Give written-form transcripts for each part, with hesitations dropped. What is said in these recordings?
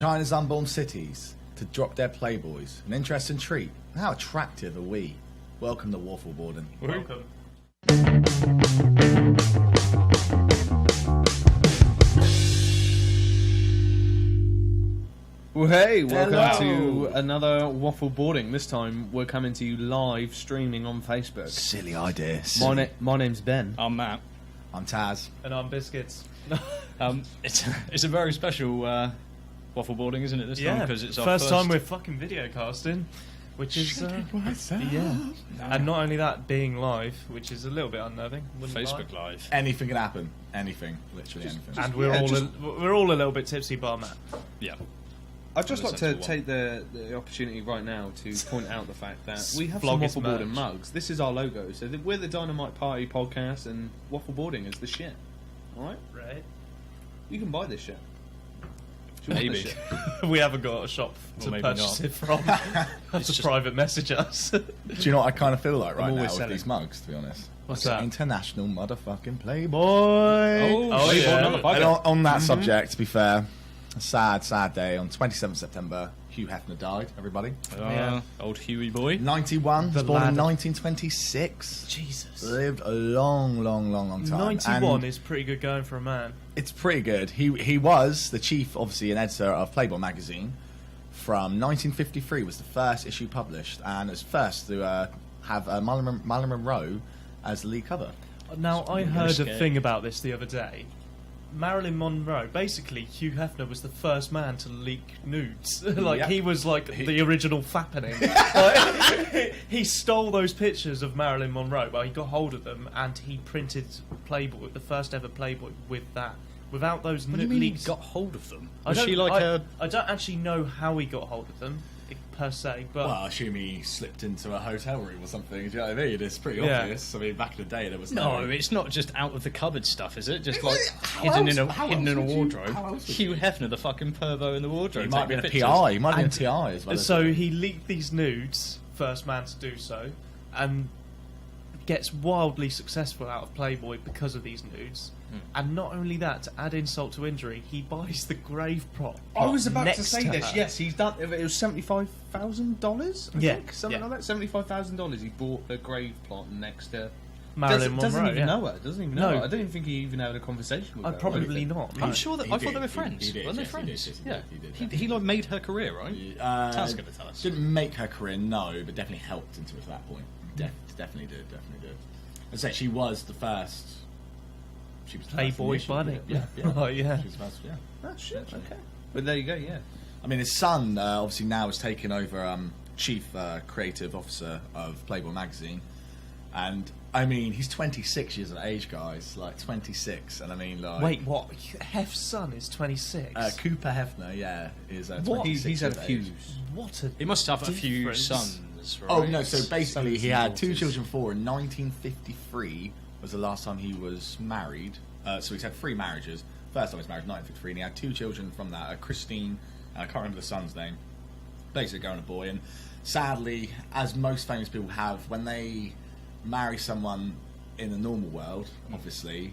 China's unborn cities to drop their Playboys. An interesting treat. How attractive are we? Welcome to waffle boarding. Welcome. Well, hey, welcome Hello. to another waffle boarding. This time we're coming to you live streaming on Facebook. Silly idea. My name's Ben. I'm Matt. I'm Taz. And I'm Biscuits. It's a very special waffle boarding, isn't it? This time because it's our first time we're fucking video casting, which is yeah. And not only that, being live, which is a little bit unnerving. Facebook Live. Anything can happen. Anything. Literally anything. And we're all a little bit tipsy, bar Matt. Yeah. I'd just like to Sensible take the opportunity right now to point out the fact that we have Vlog some is waffle boarding merch. mugs. This is our logo, so we're the Dynamite Party podcast, and waffle boarding is the shit. All right, Right. you can buy this shit. Do you want Maybe. this shit? We haven't got a shop to maybe purchase not. it from. Have to just- private message us. Do you know what I kind of feel like right now always with selling. these mugs, to be honest? What's Like that? International motherfucking Playboy. Oh, shit. yeah. Another And on that subject, to be fair, a sad day. On 27th September, Hugh Hefner died, everybody. Yeah. Old Huey boy. 91, The was born in lad. 1926. Jesus. Lived a long time. 91 And is pretty good going for a man. it's pretty good. He was the chief, obviously, and editor of Playboy magazine from 1953. Was the first issue published, and was first to have Marilyn Monroe as the lead cover. Now, I Very heard a scary. thing about this the other day. Marilyn Monroe, basically, Hugh Hefner was the first man to leak nudes. Like, Yep. he was like the original fappening. Like, he stole those pictures of Marilyn Monroe, well, he got hold of them, and he printed Playboy, the first ever Playboy, with that. Without those What do you mean he leaks. got hold of them? I Was don't- she like I, a... I don't actually know how he got hold of them, per se, but... Well, I assume he slipped into a hotel room or something. Do you know what I mean? It's pretty Yeah. obvious. I mean, back in the day, there was No, it's not just out of the cupboard stuff, is it? Just like How hidden else- in how a hidden else in a would you- wardrobe. how else would Hugh you? Hefner, the fucking pervo in the wardrobe. He might have been a taking PI. He might have And- been a PI as well. So he leaked these nudes, first man to do so, and gets wildly successful out of Playboy because of these nudes. And not only that, to add insult to injury, he buys the grave prop. I was about to next say to this. her. Yes, he's done. It was $75,000. Yeah. think, something Yeah. like that. $75,000. He bought a grave plot next to. Marilyn doesn't Monroe. even yeah. know her. Doesn't even No. know her. I don't even think he even had a conversation with her. or Probably anything. not. I'm no. sure that He I thought did, they were he friends. did, Weren't they yes, he friends? did, Yeah. he did, He definitely. like made her career, right? Taz gonna tell us. Didn't make her career, no, but definitely helped into it to that point. Definitely did. I'd say she was the first. She was the first in the Playboy issue, bunny. Yeah. Oh, yeah. She was the first, yeah. Oh shit. Okay. But there you go. Yeah. I mean, his son obviously now has taken over chief creative officer of Playboy magazine, and I mean he's 26 years of age, guys. Like 26, and I mean like Wait, what? Hef's son is 26? Cooper Hefner, yeah, is What? 26 He's had years a of few. age. What a He must have a few difference. sons, right? Oh no! So basically, Sons he and had two daughters. children. In 1953 was the last time he was married. So he's had 3 marriages. First time he was married in 1953, and he had 2 children from that. Christine, I can't remember the son's name. Basically, a girl and a boy. And sadly, as most famous people have, when they marry someone in the normal world, obviously,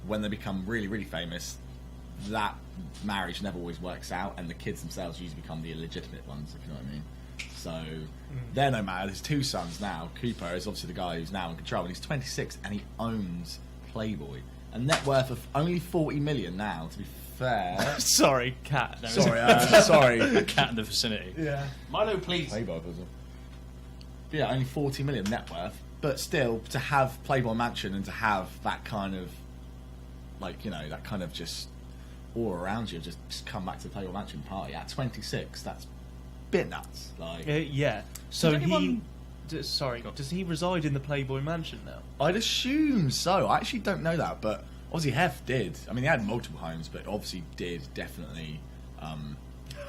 when they become really, really famous, that marriage never always works out, and the kids themselves usually become the illegitimate ones, if you know what I mean. So they're no matter. There's 2 sons now. Cooper is obviously the guy who's now in control, and he's 26, and he owns Playboy. A net worth of only 40 million now, to be fair. Sorry, cat. Sorry. A cat in the vicinity. Yeah. Milo, please. Playboy was yeah, only 40 million net worth. But still, to have Playboy Mansion and to have that kind of, like, you know, that kind of just aura around you, just come back to the Playboy Mansion party at 26, that's a bit nuts. Like, Yeah. So Did anyone- sorry, does he reside in the Playboy mansion now? I'd assume so. I actually don't know that, but obviously Hef did. I mean, he had multiple homes, but obviously did definitely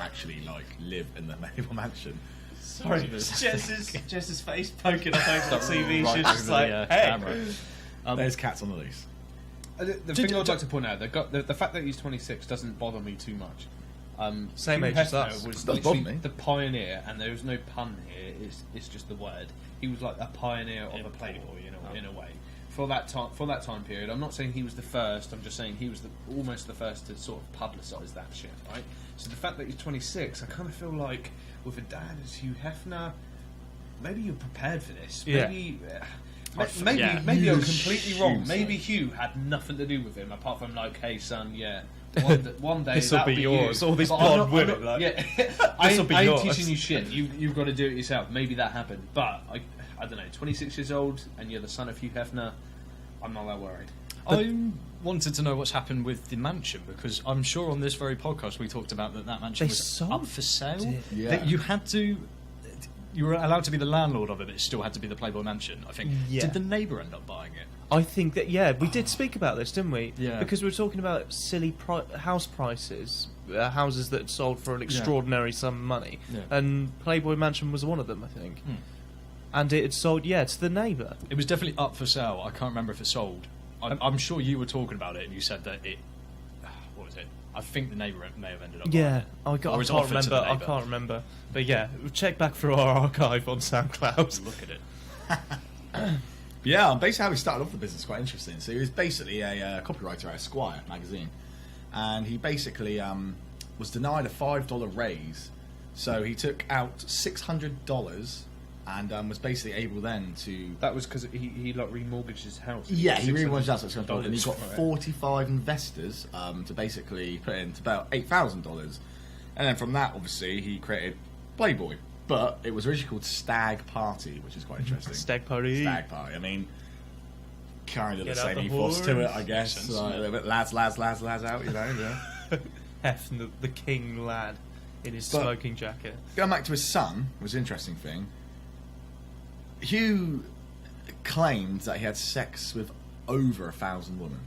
actually like live in the Playboy Mansion. Sorry, Jess's face poking up over the TV. Right She's just over like, the, hey. camera. There's cats on the loose. The thing I'd like to point out, the fact that he's 26 doesn't bother me too much. Same Hugh age as Hefner us. was Doesn't bother literally me. the pioneer, and there was no pun here. It's just the word. He was like a pioneer of a Playboy in a way. for that time period. I'm not saying he was the first. I'm just saying he was almost the first to sort of publicise that shit, right? So the fact that he's 26, I kind of feel like with a dad as Hugh Hefner, maybe you're prepared for this. Yeah. Maybe You I'm completely wrong. assume so. Maybe Hugh had nothing to do with him apart from like, hey son, yeah. One day This'll that'll be you. yours. All this But blonde women, like, yeah, this'll be I ain't yours. teaching you shit. You've got to do it yourself. Maybe that happened, but I don't know. 26 years old and you're the son of Hugh Hefner. I'm not that worried. I wanted to know what's happened with the mansion, because I'm sure on this very podcast we talked about that mansion They was sold up for sale. it. Yeah. That you were allowed to be the landlord of it, but it still had to be the Playboy mansion, I think. Yeah. Did the neighbour end up buying it? I think that, yeah, we did speak about this, didn't we? Yeah. Because we were talking about silly house prices, houses that sold for an extraordinary sum of money, Yeah. and Playboy Mansion was one of them, I think. Hmm. And it had sold, to the neighbour. It was definitely up for sale. I can't remember if it sold. I'm sure you were talking about it, and you said that it. What was it? I think the neighbour may have ended up. Yeah, buying it. Or was it offered to the I neighbour? can't remember. But yeah, check back through our archive on SoundCloud. Look at it. Yeah, basically how he started off the business is quite interesting. So he was basically a copywriter at Esquire magazine, and he basically was denied a $5 raise. So he took out $600 and was basically able then to. That was because he like remortgaged his house. Yeah, he remortgaged his house, and he got Right. 45 investors to basically put in about $8,000, and then from that, obviously, he created Playboy. But it was originally called Stag Party, which is quite interesting. Stag Party. Stag Party. I mean, kind of the Get out same the ethos to it, horns. I guess. Sense, Like, a little bit lads out, you know. Yeah. Hefn, the king lad, in his But- smoking jacket. Going back to his son was an interesting thing. Hugh claimed that he had sex with over 1,000 women.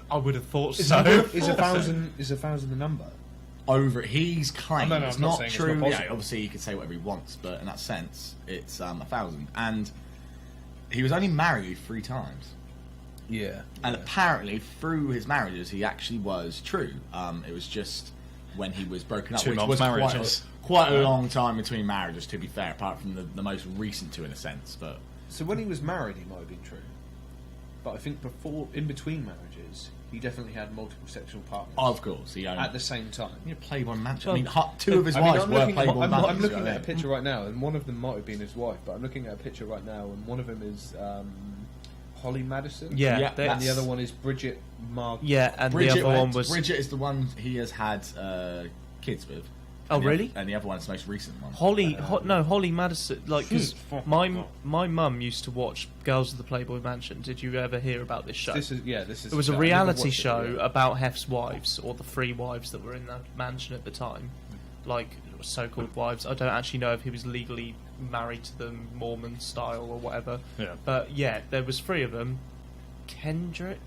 I would have thought Is so. a thousand the number? Over he's claimed. Oh, no, It's I'm not not saying it's true. not Yeah, possible. obviously he could say whatever he wants, but in that sense, it's 1,000. And he was only married 3 times. Yeah. And apparently, through his marriages, he actually was true. It was just when he was broken up, 2 which month was marriages. quite a long time between marriages, to be fair, apart from the most recent 2 in a sense. But So when he was married, he might have been true. But I think in between marriages, he definitely had multiple sexual partners. of course, he owned At the same time. Playboy Mansion. Well, I mean, 2 of his wives I'm were looking, Playboy I'm Mansions. looking you know at a what I mean? picture right now, and one of them might have been his wife, but I'm looking at a picture right now, and one of them is Holly Madison. Yeah, Yeah, And that's- the other one is Bridget Marg. Yeah, and Bridget, the other one was. Bridget is the one he has had kids with. Oh, And the really? And the other one is the most recent one. Holly Madison, like, because Oh, my mum used to watch Girls of the Playboy Mansion. Did you ever hear about this show? This is. It was a I never reality watched it, show yeah. about Hef's wives, or the 3 wives that were in the mansion at the time, like so-called wives. I don't actually know if he was legally married to them, Mormon style or whatever. Yeah. But yeah, there was 3 of them. Kendra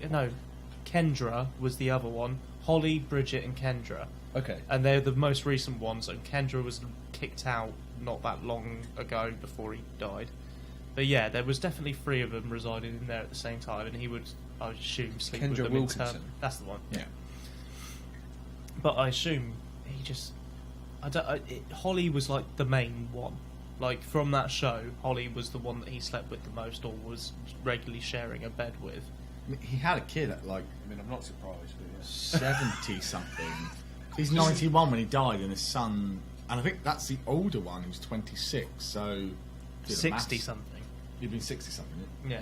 was the other one. Holly, Bridget, and Kendra. Okay. And they're the most recent ones, and Kendra was kicked out not that long ago before he died. But yeah, there was definitely 3 of them residing in there at the same time, and he would, I would assume, sleep with Kendra them Wilkinson. in turn. That's the one. Yeah. But I assume he just, Holly was like the main one. Like from that show, Holly was the one that he slept with the most, or was regularly sharing a bed with. I mean, he had a kid at like I mean, I'm not surprised, but 70 something. He's 91 when he died, and his son, and I think that's the older one who's 26. So do the 60 maths. something. You'd been 60 something. Yeah.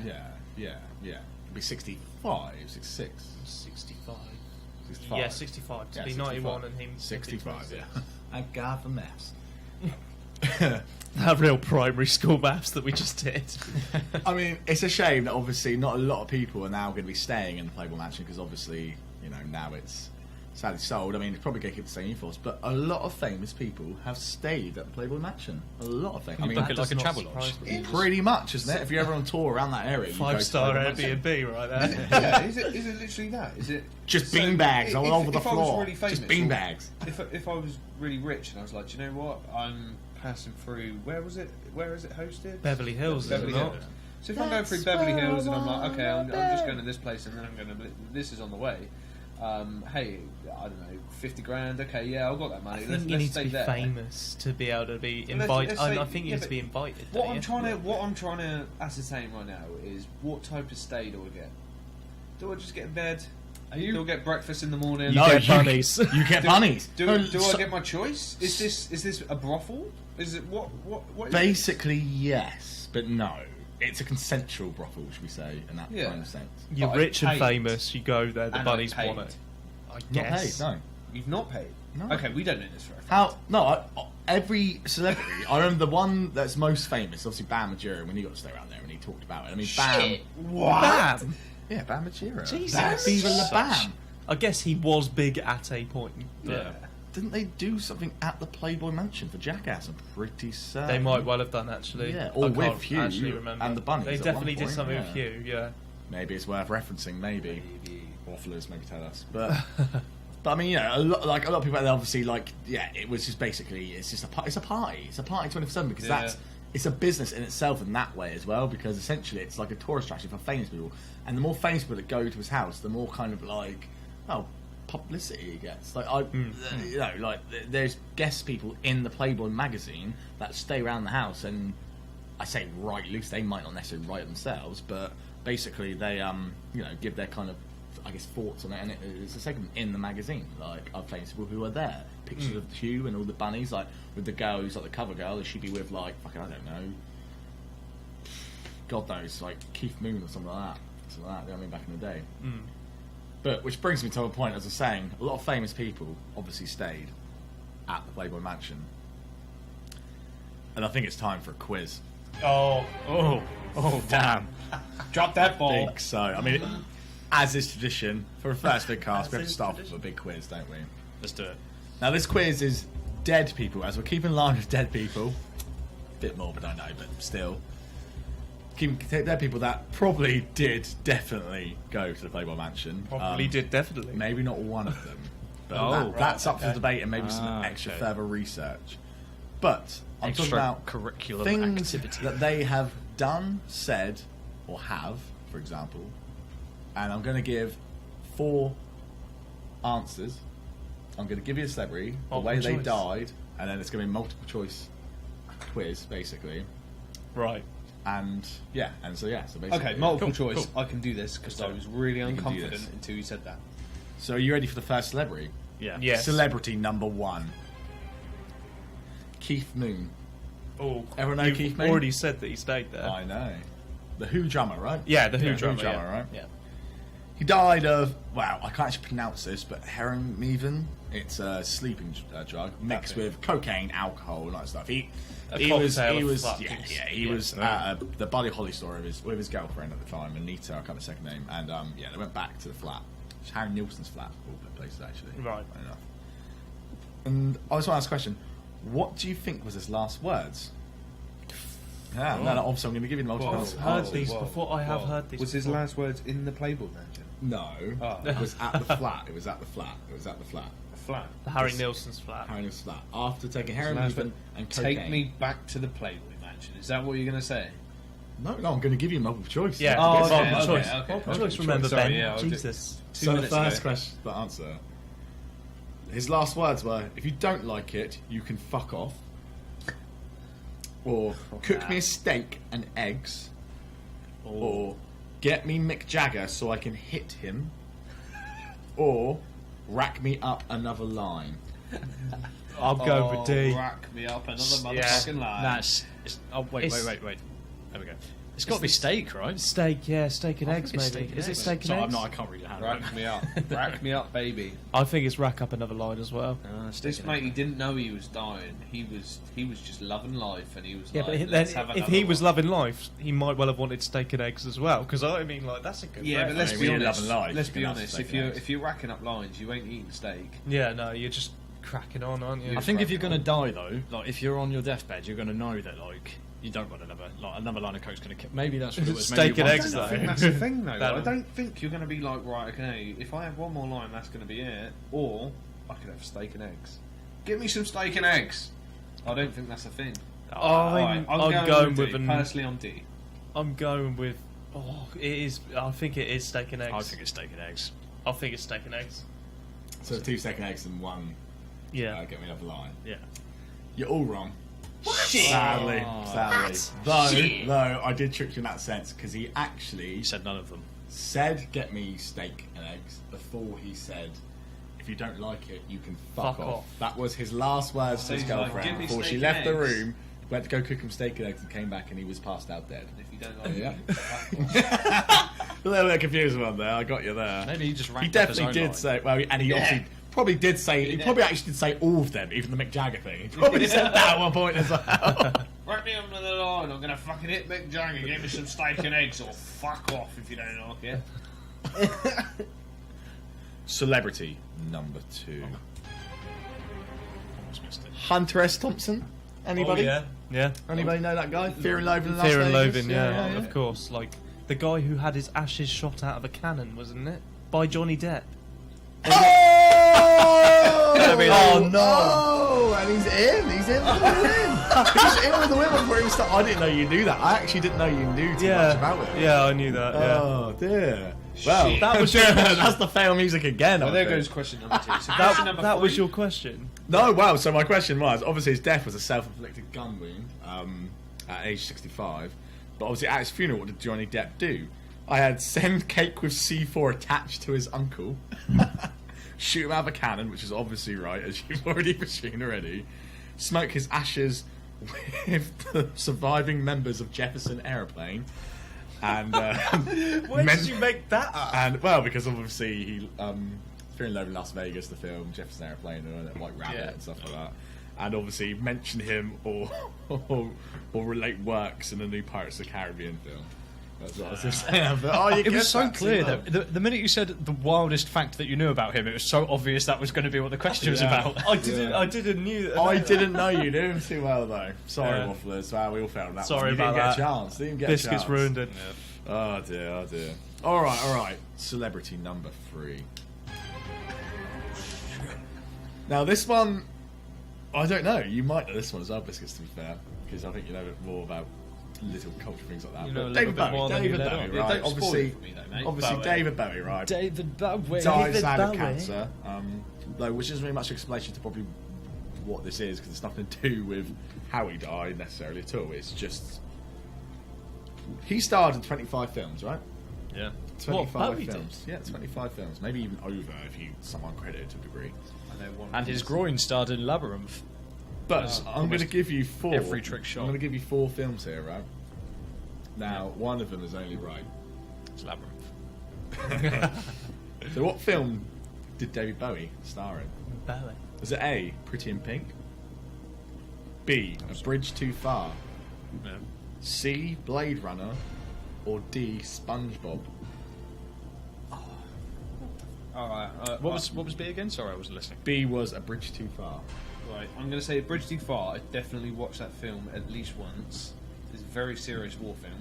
Yeah. He'd be 65, 66. 65. 65. Yeah, 65. To Yeah, be 65. 91 and him 65. Yeah. Thank God for maths. That real primary school maths that we just did. I mean, it's a shame that obviously not a lot of people are now going to be staying in the Playboy Mansion, because obviously, you know, now it's sadly sold. I mean, it's probably going to keep the same ethos, but a lot of famous people have stayed at the Playboy Mansion. A lot of famous. I You mean, book that it like does a not travel lodge. surprise me. pretty much, isn't it? If you're ever on tour around that area, you go to 5-star Playboy Mansion. Airbnb right there. yeah, is it literally that? Is it Just so bean bags all if- over the if I was floor. really famous, Just bean or bags. If I was really rich and I was like, do you know what? I'm passing through. Where is it hosted? Beverly Hills, is Beverly it Hills. not? So if I'm going through Beverly Hills and I'm like, okay, I'm just going to this place and then I'm going to. This is on the way. hey, I don't know, 50 grand. Okay, yeah, I've got that money. I think you need to be famous to be able to be invited. I think you need to be invited. What I'm trying to ascertain right now is what type of stay do I get? Do I just get in bed? Do I get breakfast in the morning? You get bunnies. You get bunnies. Do I get my choice? Is this a brothel? Is it what is Basically, yes, but no. It's a consensual brothel, should we say, in that kind of sense. You're But rich and paid. famous. You go there. The And bunnies paid. want it. I Not guess. paid, no. You've not paid? No. Okay, we don't know this for a fact. How? No, every celebrity. I remember the one that's most famous, obviously Bam Margera, when he got to stay around there and he talked about it. I mean, Bam. What? Bam. Yeah, Bam Margera. Jesus. Viva la Bam. I guess he was big at a point. But Yeah. Didn't they do something at the Playboy Mansion for Jackass? I'm pretty certain. They might well have done, actually. Yeah, or I with can't Hugh actually remember. and the bunnies They at definitely one did point, something yeah. with Hugh, yeah. Maybe it's worth referencing. Maybe Wafflers, maybe tell us. But I mean, a lot of people out there obviously it was just basically it's a party. It's a party 24/7 because it's a business in itself in that way as well, because essentially it's like a tourist attraction for famous people, and the more famous people that go to his house, the more kind of publicity he gets. There's guest people in the Playboy magazine that stay around the house, and I say write loose. They might not necessarily write themselves, but basically they give their kind of thoughts on it, and it's a segment in the magazine. Like of famous people who are there, pictures of Hugh and all the bunnies, like with the girl who's like the cover girl. She'd be with I don't know, God knows, like Keith Moon or something like that. You know what I mean, back in the day. But which brings me to a point, as I was saying, a lot of famous people obviously stayed at the Playboy Mansion, and I think it's time for a quiz. Oh, Damn! Drop that I ball. think so. I mean, as is tradition, for a first VIDCAST, we have to start with a big quiz, don't we? Let's do it. Now, this quiz is dead people, as we're keeping in line with dead people. Bit morbid, I know, but still. Dead people that probably did definitely go to the Playboy Mansion. probably did, definitely. Maybe not one of them. But that's up for debate and maybe some extra further research. But I'm talking about curriculum things activity that they have done, said, or have, for example. And I'm going to give 4 answers. I'm going to give you a celebrity, the way they died, and then it's going to be a multiple choice quiz, basically. Right. And so basically. Okay, multiple choice. Cool. I can do this because I was really You can do unconfident this. until you said that. So are you ready for the first celebrity? Yeah. Yes. Celebrity number 1. Keith Moon. Oh, Everyone know you've Keith Moon? already said that he stayed there. I know. The Who drummer, right? Yeah, the Who drummer, right? Yeah. He died of, I can't actually pronounce this, but heroin. It's a sleeping drug mixed with cocaine, alcohol, and that stuff. He was at the Buddy Holly story with his girlfriend at the time, Anita, I can't remember her second name, and they went back to the flat. It's Harry Nilsson's flat, of all places, actually. Right. Funny enough. And I just want to ask a question. What do you think was his last words? Yeah, no, obviously I'm going to give you the multiple I've choice. heard these before. I have heard these Was his before. last words in the Playboy Mansion? No, Oh. it was at the flat. It was at the flat. A flat. The Harry Nilsson's flat. Harry Nilsson's flat. After taking heroin Last one. and cocaine. Take me back to the Playboy Mansion. Is that what you're going to say? No, I'm going to give you multiple choice. Yeah, Oh, multiple okay, choice. okay. Multiple Multiple choice, remember, choice, sorry, Ben. yeah, I'll do- Jesus. 2 So the minutes first ago. question, the answer. His last words were, "If you don't like it, you can fuck off." Or cook me a steak and eggs. Or get me Mick Jagger so I can hit him. Or rack me up another line. I'm going with D. Rack me up another Yeah. motherfucking line. Wait. There we go. It's got to be steak, right? Steak, steak and eggs, it's maybe. steak and Is it eggs. steak and So eggs? I can't read it. Rack me up. Rack me up, baby. I think it's rack up another line as well. This mate, he didn't know he was dying. He was just loving life, and he was Yeah, like, but let's then have if another he was one. loving life, he might well have wanted steak and eggs as well. Because I mean, like, that's a good. Yeah, but breakfast. let's I mean, be when you're honest. loving life, Let's you be can have honest. steak If and you're eggs. if you're racking up lines, you ain't eating steak. Yeah, no, you're just cracking on, aren't you? I think if you're going to die, though, like if you're on your deathbed, you're going to know that like you don't want another line of coke's going to kill. Maybe that's what it was. Steak Maybe and you eggs, wanted I though. think that's the thing, though. That I one. don't think you're going to be like, right, okay, if I have one more line, that's going to be it. Or I could have steak and eggs. Give me some steak and eggs. I don't think that's a thing. I'm Right, going D. with an. Personally, on D. I'm going with. Oh, it is. I think it is steak and eggs. I think it's steak and eggs. I think it's steak and eggs. So 2 steak and eggs and 1 Yeah. Get Me Another Line. Yeah. You're all wrong. Shit. Sadly. Shit. Though I did trick you in that sense because he actually You said none of them. said "get me steak and eggs" before he said, "If you don't like it, you can fuck off." That was his last words to his he's like, girlfriend "Give me before she steak left and the eggs." room. Went to go cook him steak and eggs and came back and he was passed out dead. If you don't like Yeah. it, fuck off. A little bit confused one there. I got you there. Maybe he just He ranked up his definitely own did line. say. Well, and he obviously probably did say. He probably actually did say all of them, even the Mick Jagger thing. He probably said that at one point as well. Write me under the line. I'm gonna fucking hit Mick Jagger. Give me some steak and eggs, or fuck off if you don't like it. Celebrity number 2. Almost missed it. Hunter S. Thompson. Anybody? Oh, yeah. Anybody know that guy? Fear and Loathing in Las Fear and Vegas? Loathing, yeah, of course. Like the guy who had his ashes shot out of a cannon, wasn't it? By Johnny Depp. Oh no! And he's in. He's in with the win. He's in with the win before he started. I didn't know you knew that. I actually didn't know you knew too much about it. Yeah, I knew that. Yeah. Oh dear. Well, Shit. that was that's the fail music again. Well, I there think. goes question number 2. So question number That 3. was your question. No, wow. So my question was, obviously his death was a self-inflicted gun wound at age 65. But obviously at his funeral, what did Johnny Depp do? I had send cake with C4 attached to his uncle, shoot him out of a cannon, which is obviously right, as you've already seen already, smoke his ashes with the surviving members of Jefferson Airplane, and Where did you make that up? and well, because obviously he Fear and Loathing in Las Vegas, the film, Jefferson Airplane, and White Rabbit and stuff like that. And obviously mention him or relate works in the new Pirates of the Caribbean film. That's what I was just saying. But, It was so clear that the minute you said the wildest fact that you knew about him, it was so obvious that was going to be what the question was Yeah. about. I didn't knew. I didn't know you knew him too well though. Sorry, Yeah. Wafflers. Wow, we all failed on that. Sorry one. You about didn't that. get a chance. Didn't get Biscuits a chance. ruined it. Oh dear, oh dear. All right. Celebrity number 3. Now this one, I don't know. You might know this one as well, Biscuits. To be fair, because I think you know a bit more about little culture things like that. You But know a little David bit Bowie, more than David you let Bowie, on. Yeah, right? don't spoil it for me though, mate. Obviously, Bowie. David Bowie, right? David Bowie. Died sad of Bowie. cancer, though, which isn't really much explanation to probably what this is because it's nothing to do with how he died necessarily at all. It's just he starred in 25 films, right? Yeah. 25 Bowie did? films. Yeah, 25 films, maybe even over if you someone credited to a degree. I know one And his of groin starred in Labyrinth. But I'm going to give you 4. every trick shot. I'm going to give you 4 films here, right? Now, one of them is only right. It's Labyrinth. So, what film did David Bowie star in? Bowie. Was it A, Pretty in Pink? B, A Bridge Too Far? Yeah. C, Blade Runner? Or D, SpongeBob? Alright, What was B again? Sorry, I wasn't listening. B was A Bridge Too Far. right. I'm going to say Bridge Too Far. I definitely watched that film at least once. It's a very serious war film. Do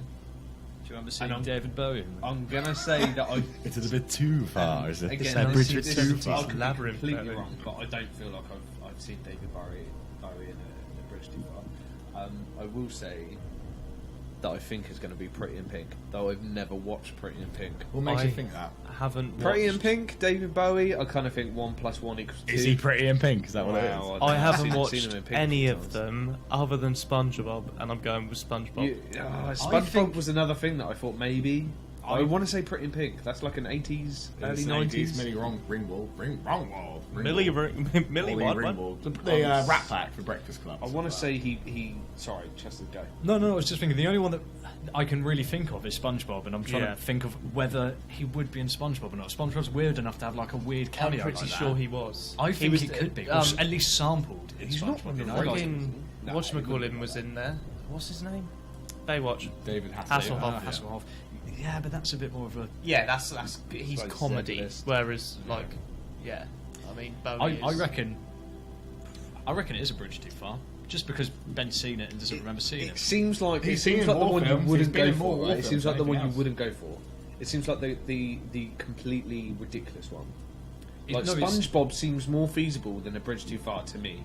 you remember seeing And I'm- David Bowie? I'm going to say that I... It's a bit too far, is it? Again, A Bridge this Too is- Far. I could be Labyrinth, completely Bowie. wrong, but I don't feel like I've seen David Bowie in a Bridge Too Far. I will say that I think is going to be Pretty in Pink, though I've never watched Pretty in Pink. What makes you I- think that? Haven't Pretty in watched- Pink, David Bowie. I kind of think 1 + 1 = 2. Is he Pretty in Pink? Is that what it is? Wow, I I've haven't seen watched him in Pink any a of few times. them other than SpongeBob, and I'm going with SpongeBob. SpongeBob think- was another thing that I thought maybe. I want to say Pretty in Pink. That's like an 80s, early 90s. Millie Ringwald. Millie what? Ringwald. The Rat Pack for Breakfast Club. I want to say he. Sorry, Chester, go. No, I was just thinking the only one that I can really think of is SpongeBob, and I'm trying Yeah. to think of whether he would be in SpongeBob or not. SpongeBob's weird enough to have like a weird I'm cameo. pretty like sure that. he was. I think was, he could be, or at least sampled. In he's not SpongeBob, one of you the know, like- Fucking No, whatchamacallin was in there. What's his name? Baywatch. David Hasselhoff. Hasselhoff. Yeah, but that's a bit more of a. Yeah, that's he's Like comedy. Zebulist. Whereas like, yeah, I mean Bowie I is. reckon it is a bridge too far. Just because Ben's seen it and doesn't remember seeing It it. seems like He's it seen seems like the war one you films, he's wouldn't been go in more for. war Right? It seems films like the than one you anything wouldn't go for. It seems like the completely ridiculous one. Like No, it's- SpongeBob seems more feasible than A Bridge Too Far to me,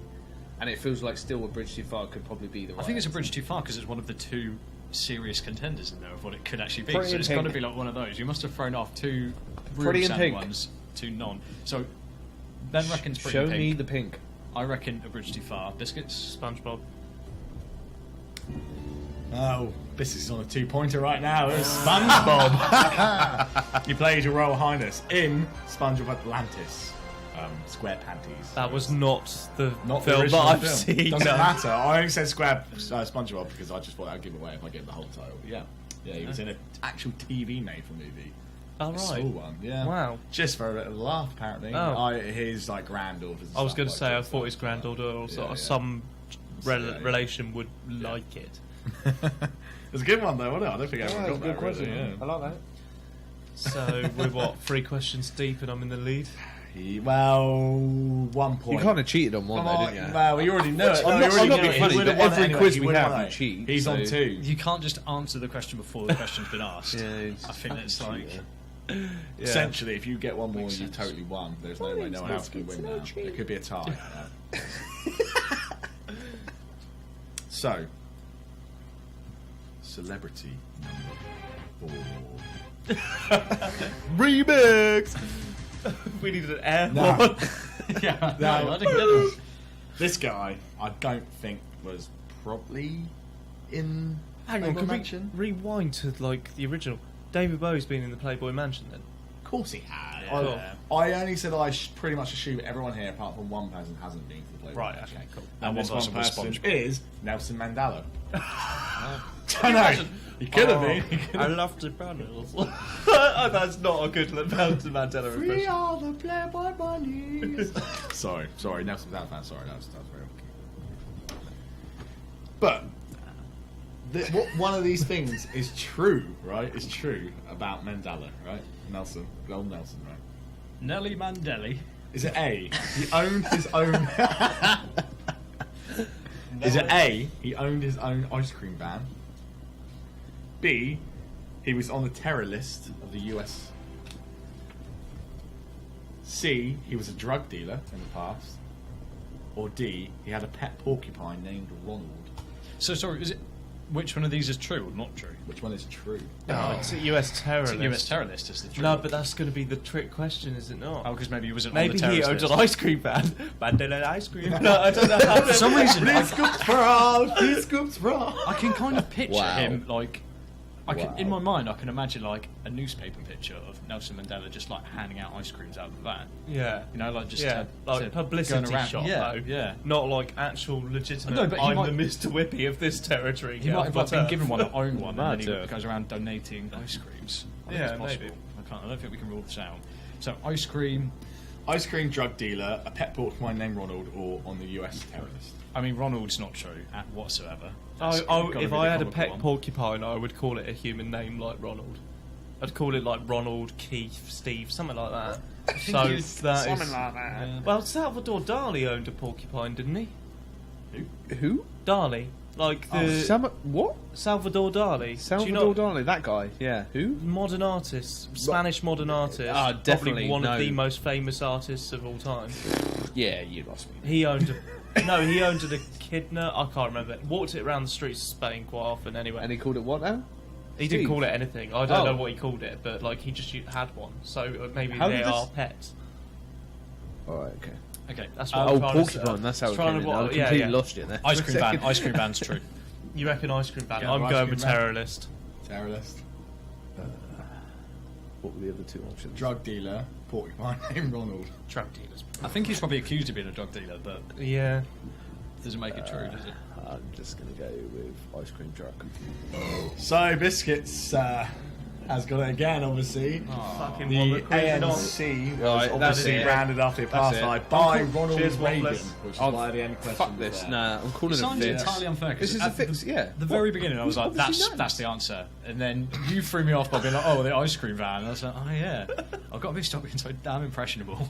and it feels like still A Bridge Too Far could probably be the. I think it's a right bridge too far because it's one of the 2 serious contenders in there of what it could actually be. Pretty So in it's got to Pink. be like one of those. You must have thrown off 2 Pretty in rude Pink. ones. two non. So Ben reckons pretty Show pink. me the pink. I reckon A Bridge Too Far. Biscuits. SpongeBob. Oh, this is on a 2-pointer right now. It's SpongeBob. He played Your Royal Highness in SpongeBob Atlantis. Square Panties. That was not the Not the film original that I've film. seen. Doesn't no. matter. I only said Square SpongeBob because I just thought I'd give away if I get the whole title. Yeah, he was in an actual TV made for movie. Oh, I right. saw one. Yeah. Wow. Just for a little laugh, apparently. Oh. His like granddaughters. and I was stuff going to like say, I that. thought his granddaughter or Yeah. some So, yeah. relation would like it. It's a good one though, wasn't it? I don't think Yeah, everyone that's a got good that. question. Really, I like that. So we're what, 3 questions deep and I'm in the lead? Well, 1 point. You kind of cheated on one, Come though, on, didn't you? well, you already know it. I'm No, not- you already I'm not knew being it. funny, He would've but won every anyway. quiz He we would've have, won you it. cheat, He's on so- 2. You can't just answer the question before the question's been asked. Yeah, I think that's like. Essentially, if you get one more, you totally won. There's no way no one else can win now. It could be a tie. So, celebrity number 4. Remix! We needed an air No. horn. Yeah, No. I didn't get it. This guy, I don't think was probably in. Hang on, Playboy can Mansion. we rewind to like the original? David Bowie's been in the Playboy Mansion then? Of course he had. Yeah. I only said I pretty much assume everyone here, apart from one person, hasn't been to the Playboy Right, Mansion. okay, cool. And And this one one person was person SpongeBob. is Nelson Mandela. I know. He could have been. He could I have love the panels. That's not a good Nelson Mandela We impression. are the Playboy Bunnies. sorry, Nelson Mandela fan. Sorry, that was very. But one of these things is true, right? It's true about Mandela, right? Nelson, old Nelson, right? Nelly Mandelli. Is it A? He owned his own. Is it A? He owned his own ice cream van. B. He was on the terror list of the US. C. He was a drug dealer in the past. Or D. He had a pet porcupine named Ronald. So sorry, is it? Which one of these is true or not true? Which one is true? Oh, it's a US terror It's a list. US terror list is the truth. No, but that's going to be the trick question, is it not? Oh, because maybe he wasn't Maybe on the he terrorist owned list. an ice cream van. Mandela ice cream. No, I don't know. How For some reason, Please scoops for all. Please scoops for all. I can kind of picture Wow. him like, Wow. in my mind, I can imagine like a newspaper picture of Nelson Mandela just like handing out ice creams out of the van. Yeah. You know, like just Yeah, to like publicity going around. shot, Yeah, though. yeah. Not like actual legitimate. No, but he I'm might- the Mr. Whippy of this territory. He get might have off like my been turf. given one or owned one, and Mad, then he yeah. goes around donating ice creams. I think Yeah, it's possible. maybe. I don't think we can rule this out. So ice cream. Ice cream drug dealer, a pet porcupine named Ronald, or on the US terror list. I mean, Ronald's not true at whatsoever. That's If gotta be the I had a comical pet one. porcupine, I would call it a human name like Ronald. I'd call it like Ronald, Keith, Steve, something like that. So that is something like that. Yeah. well, Salvador Dali owned a porcupine, didn't he? Who? Dali, like the What? Salvador Dali. Do you Salvador not- Dali, that guy. Yeah. Who? Modern artist, Spanish modern artist. Ah, definitely, probably one of no. the most famous artists of all time. Yeah, you lost me. He owned he owned an echidna. I can't remember. Walked it around the streets of Spain quite often. Anyway, And he called it what now? he didn't Steve? call it anything. I don't Oh. know what he called it, but like he just had one. So maybe How they did this- are pets. Alright, okay. Okay. That's what I'm Oh, trying to say. porcupine, that's how it Trying came to in. I what- yeah, completely yeah. lost you there. Ice For a cream van. second. Ice cream van's true. You reckon ice cream van? Yeah, I'm ice going cream with van. terror list. Terror list. What were the other two options? Drug dealer, porcupine named Ronald. Drug dealers. I think he's probably accused of being a drug dealer, but Yeah. doesn't make it true, does it? I'm just going to go with ice cream truck. So, Biscuits has got it again, obviously. Fucking The Robert Quiz, not- ANC was Right, that's obviously it. rounded off the That's apartheid it. by Ronald Cheers, Reagan, Wafflers. which is Oh, why the end question fuck was this. there. Nah, I'm calling It it a sounds fix. entirely unfair. 'cause This is a at fix, yeah. The very beginning, I was like, What was he "That's done? that's the answer," and then you threw me off by being like, "Oh, the ice cream van." And I was like, "Oh yeah, I've got to be stop being so damn impressionable."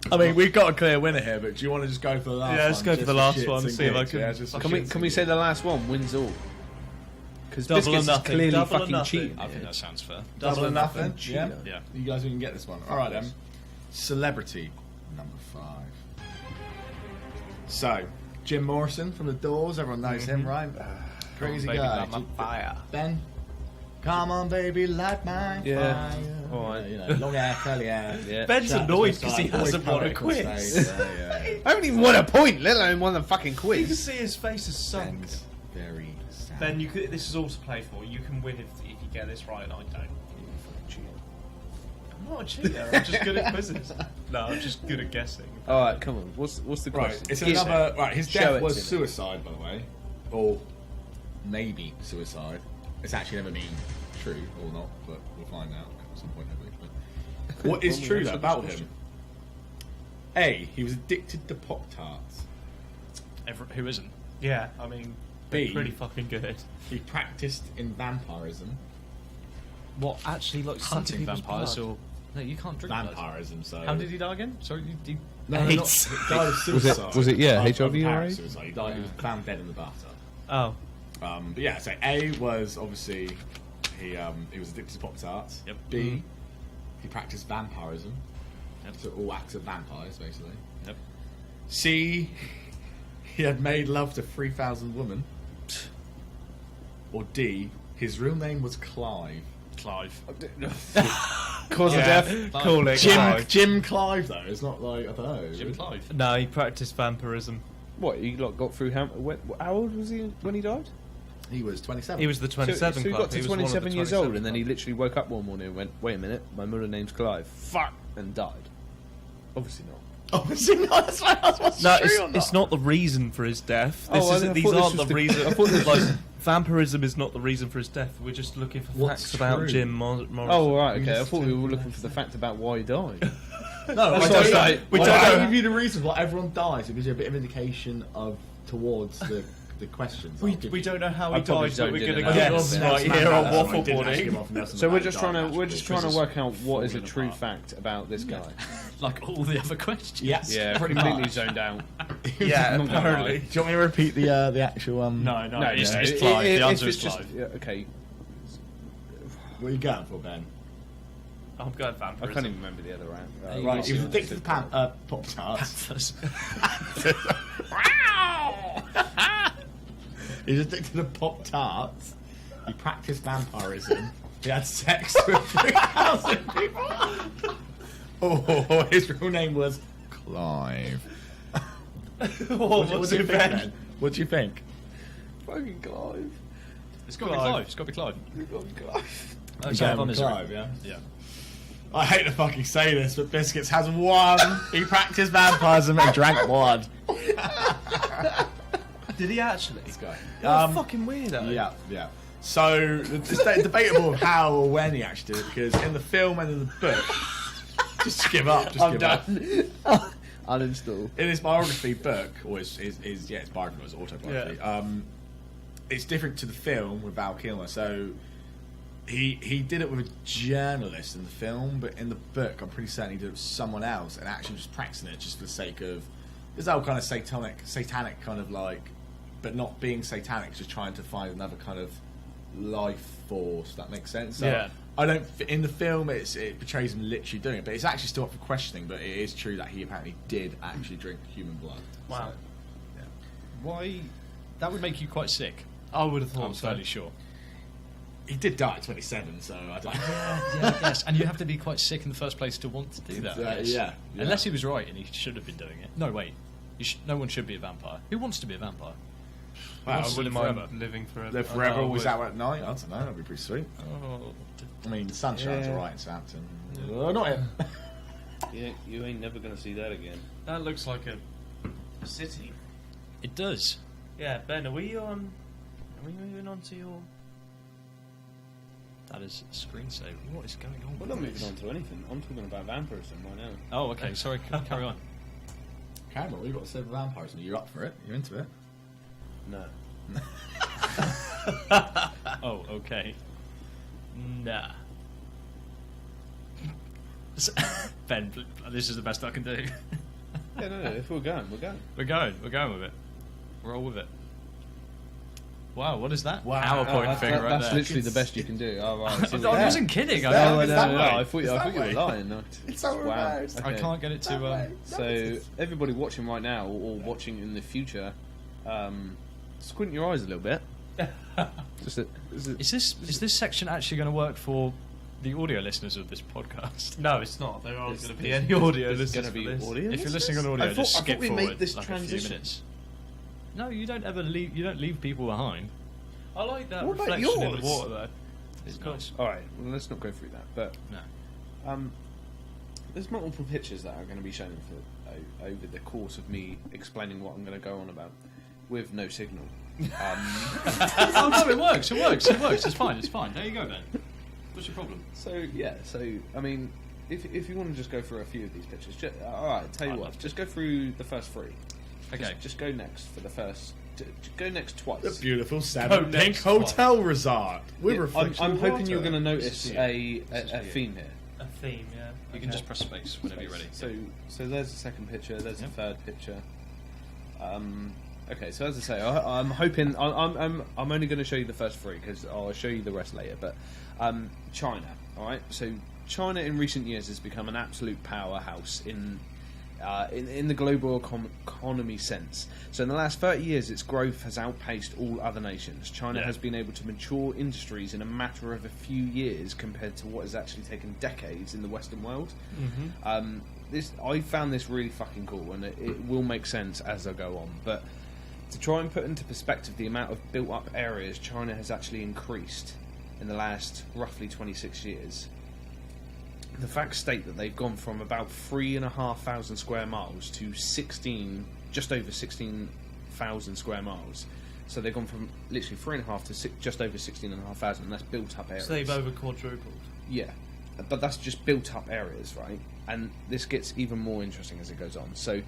I mean, we've got a clear winner here, but do you want to just go for the last one? Yeah, let's go for just the last shits one, and see if I gigs, can- yeah, just for Can we shits can we and say gigs. the last one wins all? Because Double or Biscuits is nothing, clearly double or fucking nothing. cheating. I think that sounds fair. Double or nothing? Yeah? Cheater. Yeah. You guys can get this one. Alright then. Celebrity number 5. So, Jim Morrison from The Doors, everyone knows him, right? Crazy Baby guy. got my fire. Ben? Come on, baby, light my Yeah. fire. All right. You know, long hair, curly hair. Yeah. Ben's Shout out to annoyed the because he side, hasn't always won a poetic on quiz. stage. Yeah. I haven't even won a point, let alone won the fucking You can quiz. see his face is sunk. Ben's very sad. Ben, you could, this is all to play for. You can win if you get this right and I don't. I'm not a cheater. I'm just good at quizzes. No, I'm just good at guessing. All right, come on. What's the Right, question? it's Give it. another. Right, his Show death it was to me. suicide, by the way, or maybe suicide. It's actually never been true or not, but we'll find out at some point, hopefully. But what is Well, true that's though a about question. him? A, he was addicted to Pop Tarts. Who isn't? Yeah, I mean, B. they're pretty fucking good. He practiced in vampirism. What actually like Hunting vampires or no? You can't drink blood. Vampirism. So How did he die again? Sorry, No, AIDS. not, he died of Was it- suicide. was it, yeah, Of HIV or apparent AIDS? suicide. He died. He was found dead in the bathtub. Oh, But yeah, so A was obviously he was addicted to Pop Tarts. Yep. B, he practiced vampirism. Yep. So all acts of vampires, basically. Yep. C, he had made love to 3,000 women. Or D, his real name was Clive. Clive. Cause of yeah. death. Cool it. Clive. Jim Clive, though. It's not like, I don't know. Jim Clive. No, he practiced vampirism. What, he got through how old was he when he died? He was 27. He was the 27 So he club. got to He was one of the 27 years old 27 and then he club. literally woke up one morning and went, wait a minute, my middle name's Clive. Fuck! And died. Obviously not. Obviously not. That's why I was what's No, true or not. it's not the reason for his death. Oh, I These thought this aren't was the the- reason. I thought this like, was- vampirism is not the reason for his death. We're just looking for What's facts about true? Jim Morrison. Oh, right, okay. I Yes, thought we were totally. looking for the fact about why he died. No, That's I what don't I know. say. We We don't don't know. give you the reasons why everyone dies. It gives you a bit of indication of towards the questions. We I'll give we you. don't know how I he probably died, but don't we're do going to that. guess Nelson right here on Mandela, Waffle I didn't actually give Body. off Nelson So we're Mandela just died, trying to actually. we're just trying to This is work out what is a falling true apart. fact about this guy. Like all the other questions. Yes. Yeah, pretty completely much. zoned out. Yeah, Not gonna apparently. Do you want me to repeat the actual No, No, it's, no, it's it- Clive. it- The if answer is it's just- Clive. yeah, okay, What are you going for, Ben? I'm going I vampirism. can't even remember the other round. Right, he was addicted to Pop Tarts. He was addicted to Pop Tarts. He practiced vampirism. He had sex with 3,000 people. Oh, his real name was Clive. What What was do you it, think, Ben? Ben? What do you think? Fucking Clive. It's got to be Clive. Clive. It's got to be Clive. Clive. Oh, You sorry, going on with his Clive, yeah? Yeah. I hate to fucking say this, but Biscuits has won. He practiced vampirism and drank blood. Did he actually? This guy. What a fucking weirdo. Yeah, yeah. So it's debatable of how or when he actually did it, because in the film and in the book, just give up. Just I'm give up. done. Uninstall. In his biography book, or his biography, his autobiography. It's different to the film with Val Kilmer. So he did it with a journalist in the film, but in the book, I'm pretty certain he did it with someone else, and actually just practicing it just for the sake of this whole kind of satanic kind of like, but not being satanic, just trying to find another kind of life force. That makes sense. So Yeah. I don't. In the film, it portrays him literally doing it, but it's actually still up for questioning. But it is true that he apparently did actually drink human blood. Wow. So, Why? That would make you quite sick. I would have I'm thought so. fairly sure. he did die at 27, so I don't. Yeah, yes, and you have to be quite sick in the first place to want to do that. I guess. yeah. Unless he was right and he should have been doing it. No, wait. No one should be a vampire. Who wants to be a vampire? Well, I wouldn't live mind forever. living forever. live forever, I always would. out at night. I don't know. That'd be pretty sweet. Oh, I mean, the sun shines Yeah. alright in Southampton. Not him. You ain't never gonna see that again. That looks like a city. it does. Yeah, Ben, are we moving on to your... That is a screensaver. What is going on? We're not moving on to anything. I'm talking about vampirism right now. Oh, okay. Sorry. Carry on. Cameron, what you got to say about vampires? Are you up for it? You're into it? No. Oh, okay. Nah. Ben, this is the best I can do. Yeah, no. If we're going, we're going. We're going with it. We're all with it. Wow, what is that? Wow. PowerPoint thing right That's there. literally the best you can do. Oh, right. I wasn't kidding. No, I, no, it's that no, way. I thought It's that you were way. lying. No. It's so Wow. reversed. I can't get it to. So everybody watching right now or watching in the future, squint your eyes a little bit. Is this section actually going to work for the audio listeners of this podcast? No, it's not. There aren't going to be any audio listeners. Going to be for this. audio. If you're listening on audio, just I skip thought we forward made this like transition. a few minutes. No, you don't ever leave. You don't leave people behind. I like that What about reflection in yours? the water, though. It's nice. All right, well, let's not go through that. But No. there's multiple pictures that are going to be shown for over the course of me explaining what I'm going to go on about, with no signal. Oh no, it works. It works. It works. It's fine. It's fine. There you go, then. What's your problem? So I mean, if you want to just go through a few of these pictures, all right. Tell you I'd what, love to. just go through the first three. Okay. Just go next for the first. Go next twice. The beautiful Seven next Pink Hotel Resort. With Yeah, reflection I'm of hoping water. you're going to notice This is a for you. theme here. A theme, yeah. You can just press space whenever you're ready. So there's the second picture. There's Yep. the third picture. Okay, so as I say, I'm hoping I'm only going to show you the first three because I'll show you the rest later. But China, all right. So China in recent years has become an absolute powerhouse in the global economy sense. So in the last 30 years, its growth has outpaced all other nations. China Yeah. has been able to mature industries in a matter of a few years compared to what has actually taken decades in the Western world. I found this really fucking cool, and it will make sense as I go on. But to try and put into perspective the amount of built-up areas China has actually increased in the last roughly 26 years, the facts state that they've gone from about 3,500 square miles to just over 16,000 square miles. So they've gone from literally 3.5 to just over 16,500, and that's built up areas. So they've over quadrupled. Yeah, but that's just built up areas, right? And this gets even more interesting as it goes on. So,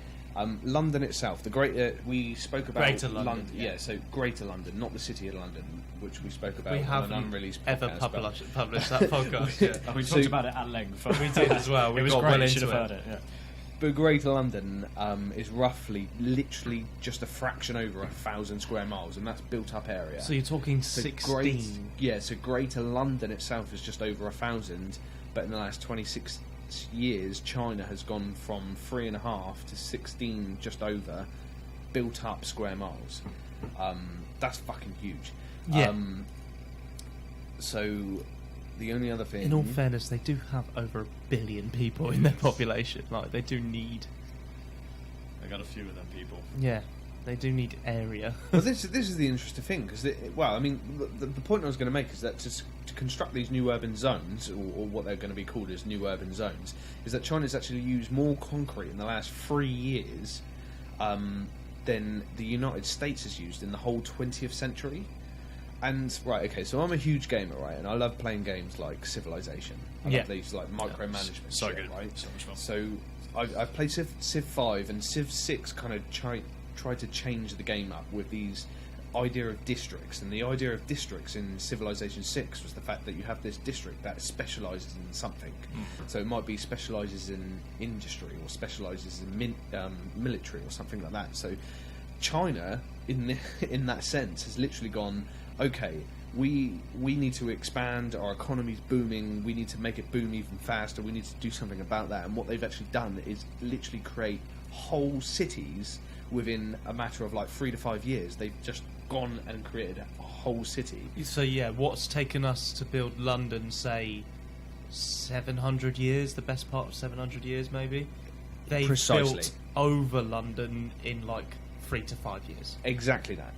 London itself, the greater we spoke about Greater London, yeah. So Greater London, not the City of London, which we spoke about We on haven't an unreleased ever podcast, but- published that podcast. Yeah. Oh, we So- talked about it at length. We did as well. We It was got great. well You into should have it. heard it. Yeah. But Greater London is literally just a fraction over 1,000 square miles, and that's built up area. So you're talking So 16. so Greater London itself is just over 1,000, but in the last 26 years, China has gone from 3.5 to 16, just over, built up square miles. That's fucking huge. Yeah. So the only other thing, In all fairness, they do have over 1 billion people in their population. Like, they do need... I got a few of them people. Yeah, they do need area. well, this is the interesting thing because, I mean, the point I was going to make is that to construct these new urban zones, or what they're going to be called as new urban zones, is that China's actually used more concrete in the last 3 years than the United States has used in the whole 20th century. And right, okay, so I'm a huge gamer, right, and I love playing games like Civilization. I Yeah. love these like micromanagement, So shit, good. right? So much fun. So I played Civ 5 and Civ 6 kind of tried to change the game up with these idea of districts, and the idea of districts in Civilization 6 was the fact that you have this district that specialises in something. So it might be specialises in industry or specialises in military or something like that. So China, in that sense, has literally gone, okay, we need to expand, our economy's booming, we need to make it boom even faster, we need to do something about that. And what they've actually done is literally create whole cities within a matter of like 3 to 5 years. They've just gone and created a whole city. So yeah, what's taken us to build London, say, 700 years, the best part of 700 years maybe? They Precisely. built over London in like 3 to 5 years. Exactly that.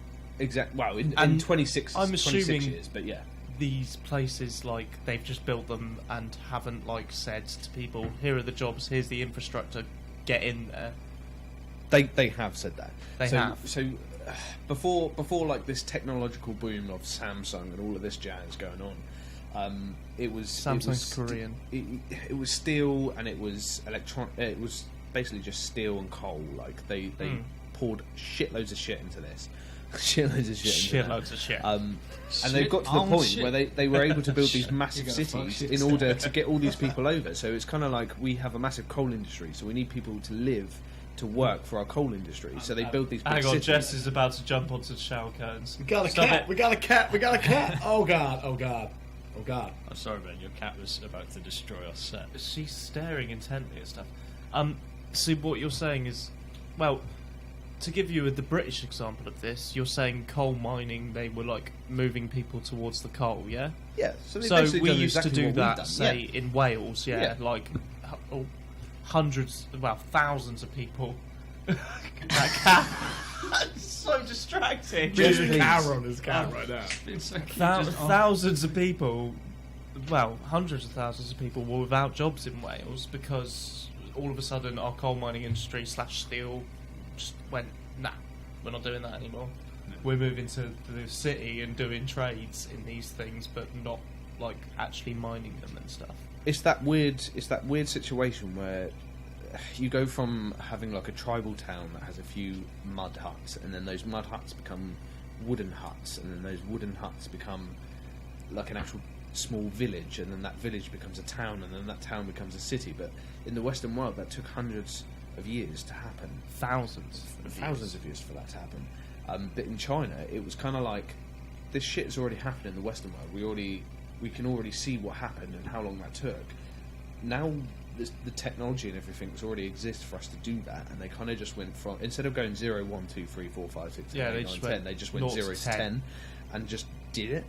Well, in And 26, I'm 26 assuming years, but yeah. These places, like, they've just built them and haven't like said to people, here are the jobs, here's the infrastructure, get in there. They have said that. They have. So before like this technological boom of Samsung and all of this jazz going on, it was Samsung's Korean. It was steel and it was It was basically just steel and coal. Like they poured shitloads of shit into this. Shitloads of shit. into that. Shitloads of shit. And they've got to the on point shit. where they were able to build these massive You're gonna fuck cities shit in order to get all these people over. So it's kind of like we have a massive coal industry, so we need people to live, to work for our coal industry. So they build these big Hang on, cities. Jess is about to jump onto the shower curtains. We got a Stop cat. it. We got a cat. We got a cat. Oh god. Oh god. Oh god. I'm sorry, Ben. Your cat was about to destroy our set. She's staring intently at stuff. So what you're saying is, well, to give you the British example of this, you're saying coal mining, they were like moving people towards the coal, yeah? Yeah, so they've So basically we done used to exactly do what we've that, done, say, yeah. in Wales, Yeah. like hundreds, well, thousands of people. That cat. It's so distracting. Just Please. camera on his cat right now. Thousands of people, well, hundreds of thousands of people were without jobs in Wales because all of a sudden our coal mining industry / steel just went, nah, we're not doing that anymore. We're moving to the city and doing trades in these things, but not like actually mining them and stuff. It's that weird situation where you go from having like a tribal town that has a few mud huts, and then those mud huts become wooden huts, and then those wooden huts become like an actual small village, and then that village becomes a town, and then that town becomes a city. But in the Western world, that took hundreds of years to happen. Thousands Of years for that to happen. But in China, it was kind of like this shit has already happened in the Western world. We can already see what happened and how long that took. Now the technology and everything's already exists for us to do that, and they kind of just went from, instead of going 0, 1, 2, 3, 4, 5, 6, 7, 8, 9, 10, they just went 0 to 10 and just did it.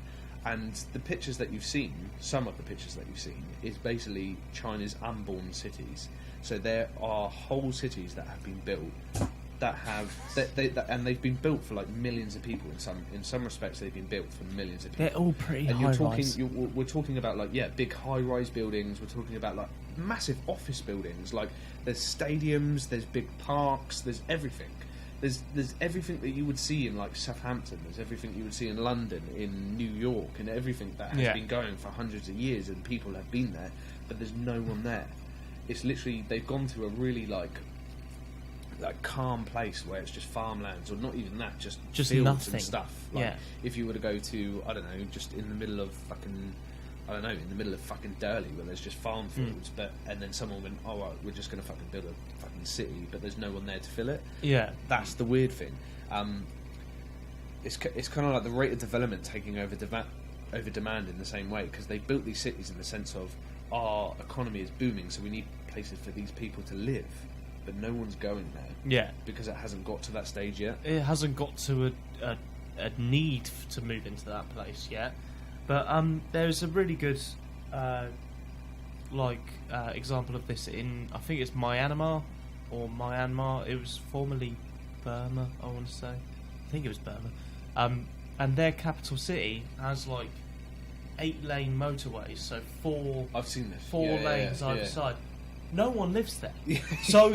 And the pictures that you've seen, some of the pictures that you've seen, is basically China's unborn cities. So there are whole cities that have been built that have and they've been built for like millions of people. In some respects, they've been built for millions of people. They're all pretty And high-rise. we're talking about like big high-rise buildings. We're talking about like massive office buildings. Like there's stadiums, there's big parks, there's everything. There's everything that you would see in like Southampton. There's everything you would see in London, in New York, and everything that has been going for hundreds of years, and people have been there, but there's no one there. It's literally they've gone to a really like calm place where it's just farmlands, or not even that, just fields nothing. and stuff. Like, if you were to go to, I don't know, just in the middle of fucking, I don't know, in the middle of fucking Durley where there's just farm fields, and then someone went, oh right, we're just going to fucking build a fucking city, but there's no one there to fill it. Yeah. That's the weird thing. It's kind of like the rate of development taking over demand in the same way, because they built these cities in the sense of our economy is booming, so we need places for these people to live, but no one's going there. Yeah. Because it hasn't got to that stage yet. It hasn't got to a need to move into that place yet. But there's a really good example of this in, I think it's Myanmar. It was formerly Burma, I want to say. I think it was Burma. And their capital city has like 8-lane motorways, so I've seen this. four lanes either side. No one lives there. Yeah. So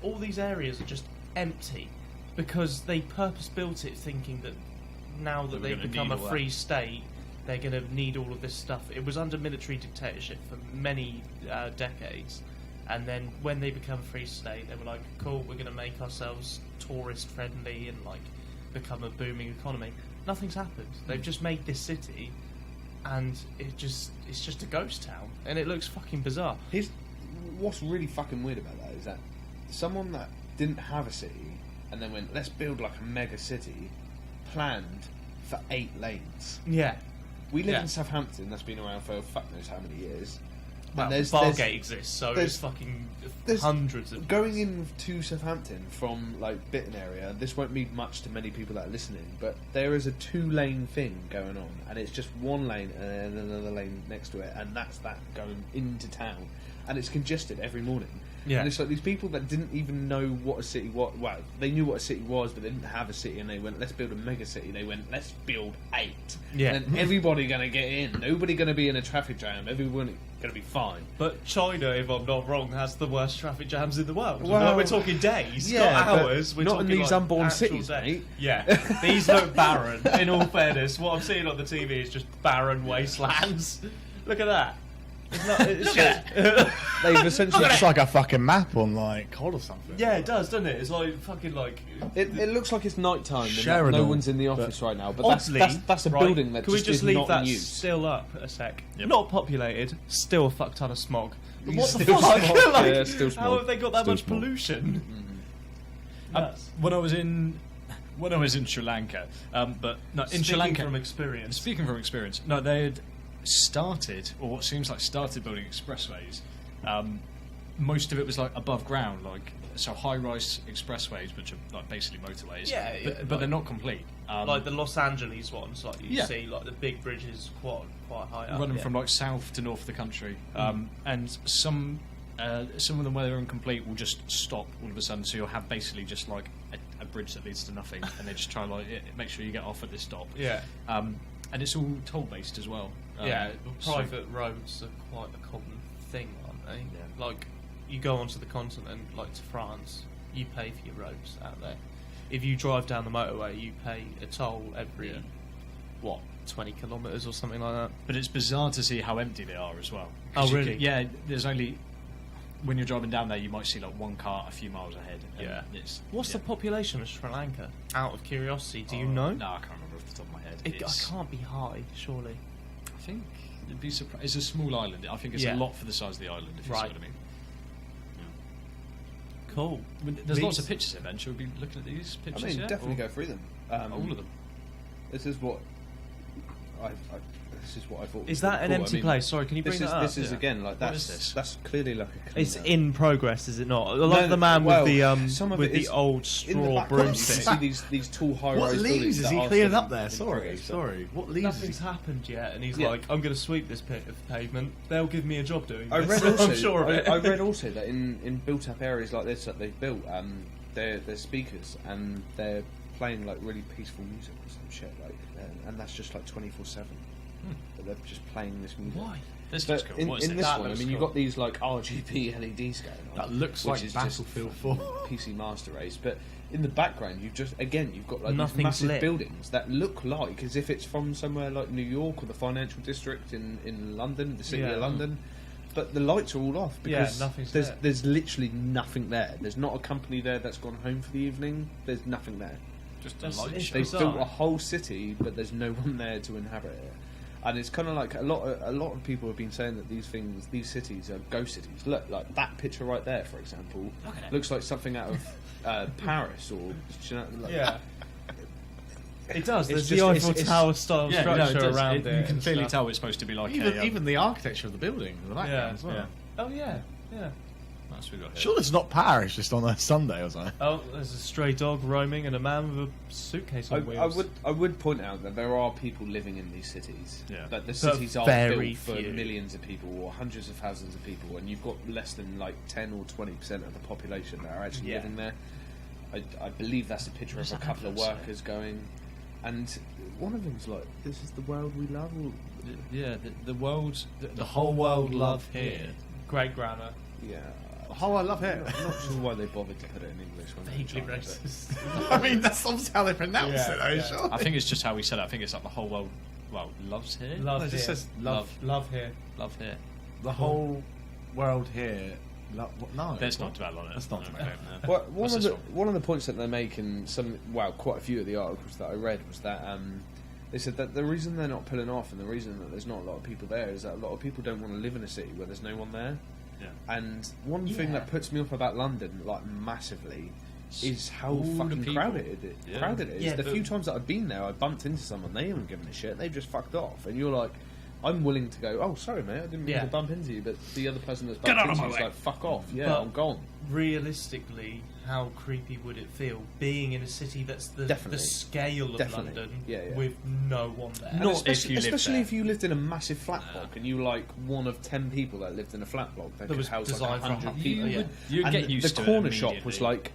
all these areas are just empty because they purpose built it thinking that now that they've become a free state, they're going to need all of this stuff. It was under military dictatorship for many decades, and then when they become a free state, they were like, cool, we're going to make ourselves tourist friendly and like become a booming economy. Nothing's happened. They've just made this city, and it's just a ghost town, and it looks fucking bizarre. What's really fucking weird about that is that someone that didn't have a city and then went, let's build like a mega city, planned for 8 lanes. Yeah. We live in Southampton, that's been around for fuck knows how many years. Well, Bargate exists, so there's fucking hundreds of... Going into Southampton from, like, Bitton area, this won't mean much to many people that are listening, but there is a 2-lane thing going on, and it's just 1 lane and then another lane next to it, and that's that going into town. And it's congested every morning. Yeah. And it's like these people that didn't even know what a city was. Well, they knew what a city was, but they didn't have a city, and they went, let's build a mega city. They went, let's build 8. Yeah. And then everybody going to get in. Nobody going to be in a traffic jam. Everyone going to be fine. But China, if I'm not wrong, has the worst traffic jams in the world. Well, we're talking days, yeah, not hours. We're not talking in these like unborn actual cities, days. mate. Yeah, these look barren. In all fairness, what I'm seeing on the TV is just barren wastelands. Look at that. It's just, They've essentially... It's like a fucking map on like COD or something. yeah, it does, doesn't it? It's like fucking like... It looks like it's night time and Sharon no all, one's in the office right now, but Oddly, that's a right, building that can we just is leave not that in use. still up a sec? Yep. Not populated, still a fuck ton of smog. But what the Still fuck? smog, Like, yeah, still how smog. have they got that Still much smog. pollution? Nuts. When I was in Sri Lanka, but no, in Sri Lanka, from experience. Speaking from experience, no, they had started, or what seems like started building expressways most of it was like above ground, like so high-rise expressways, which are like basically motorways. Yeah, yeah, but like- they're not complete. Like the Los Angeles ones, like you Yeah. see, like the big bridges quite high up. running yeah. from like south to north of the country, and some of them where they're incomplete will just stop all of a sudden. So you'll have basically just like a bridge that leads to nothing, and they just try like make sure you get off at this stop. Yeah. And it's all toll based as well. Yeah, so- private roads are quite a common thing, aren't they? Yeah. Like, you go onto the continent, like to France, you pay for your roads out there. If you drive down the motorway, you pay a toll every, 20 kilometres or something like that? But it's bizarre to see how empty they are as well. Oh, 'Cause you really? can- yeah, there's only when you're driving down there, you might see like one car a few miles ahead. And Yeah. It's, What's the population of Sri Lanka? Out of curiosity, do you Oh, know? No, I can't remember off the top of my head. It can't be high, surely. I think it'd be it's a small island. I think it's Yeah. a lot for the size of the island. If you see Right. what I mean. Cool. There's lots These- of pictures here, Ben. Should we be looking at these I pictures? mean, yet, definitely or- go through them. all of them. This is what this is what I thought. Is was that an cool. I empty mean, place? Sorry, can you bring This that is up? this is Yeah. again like What that's is this? that's clearly like a. It's cleaner. in progress, is it not? I like No, the man well, with the some of with it the is old in the straw background, broomstick. You see these tall high-rise What buildings leaves is that he are clearing still up there? in Sorry, progress. sorry. What leaves is Nothing's happened yet, and he's Yeah. like, "I'm going to sweep this bit of pavement. They'll give me a job doing I this." read also. I'm sure of it. I read also that in built-up areas like this that they've built, they're speakers and they're playing like really peaceful music or some shit, like, and that's just like 24/7. But they're just playing this music. Why? This But looks cool. in, What is in this? this That one, I looks mean, you've cool. got these like RGB LEDs going on. That looks which like is Battlefield just 4. PC Master Race. But in the background, you've got like these Nothing's massive lit. buildings that look like as if it's from somewhere like New York or the financial district in London, the city Yeah. of London. But the lights are all off Yeah, because nothing's there's there. there's literally nothing there. There's not a company there that's gone home for the evening. There's nothing there. Just a That's- light it's show. They've bizarre. built a whole city, but there's no one there to inhabit it. And it's kind of like a lot of people have been saying that these cities are ghost cities. Look, like that picture right there, for example, Look at it. looks like something out of Paris or like, Yeah. It does. It's There's just- the it's- Eiffel it's- Tower style Yeah, no, structure it does. around it. You can and clearly stuff. tell it's supposed to be like Even the architecture of the building in the background Yeah. as well. Yeah. Oh yeah, yeah. That's what we got here. Sure, it's not Paris just on a Sunday or something. Oh, there's a stray dog roaming and a man with a suitcase on wheels. I would point out that there are people living in these cities, Yeah. but the cities are very built for few. millions of people or hundreds of thousands of people, and you've got less than like 10 or 20% of the population that are actually Yeah. living there. I believe that's a picture Where's of a that couple of advert say? workers going, and one of them's like, "This is the world we love." Or, Yeah, the world, the whole world love here. Great grammar. yeah. Oh, I love it. I'm not sure why they bothered to put it in English. When they were Vaguely trying to- racist. I mean, that's obviously how they pronounce Yeah, it, though, yeah. sure. I think it's just how we said it. I think it's like the whole world, well, loves here. Love No, it just here. says love. Love here. Love here. The whole world here. No. Let's not dwell on it. Let's not No, dwell on it. no. Well, What's this one? one of the points that they make in quite a few of the articles that I read was that they said that the reason they're not pulling off and the reason that there's not a lot of people there is that a lot of people don't want to live in a city where there's no one there. Yeah. And one thing Yeah. that puts me off about London, like massively, is how All the fucking people. crowded it is. Yeah. Crowded it is. Yeah, the but- few times that I've been there, I bumped into someone. They haven't given a shit. They've just fucked off, and you're like, I'm willing to go. Oh, sorry, mate. I didn't mean Yeah. to bump into you. But the other person that's Get bumped out of into my you is way. like, fuck off. Yeah, But- I'm gone. Realistically, how creepy would it feel being in a city that's the Definitely. scale of Definitely. London Yeah, yeah. with no one there? And Not especially, if you lived especially there. if you lived in a massive flat block and you were like one of 10 people that lived in a flat block that That could was house like designed for 100 100 people. yeah. You'd and get used the to it corner shop was immediately. like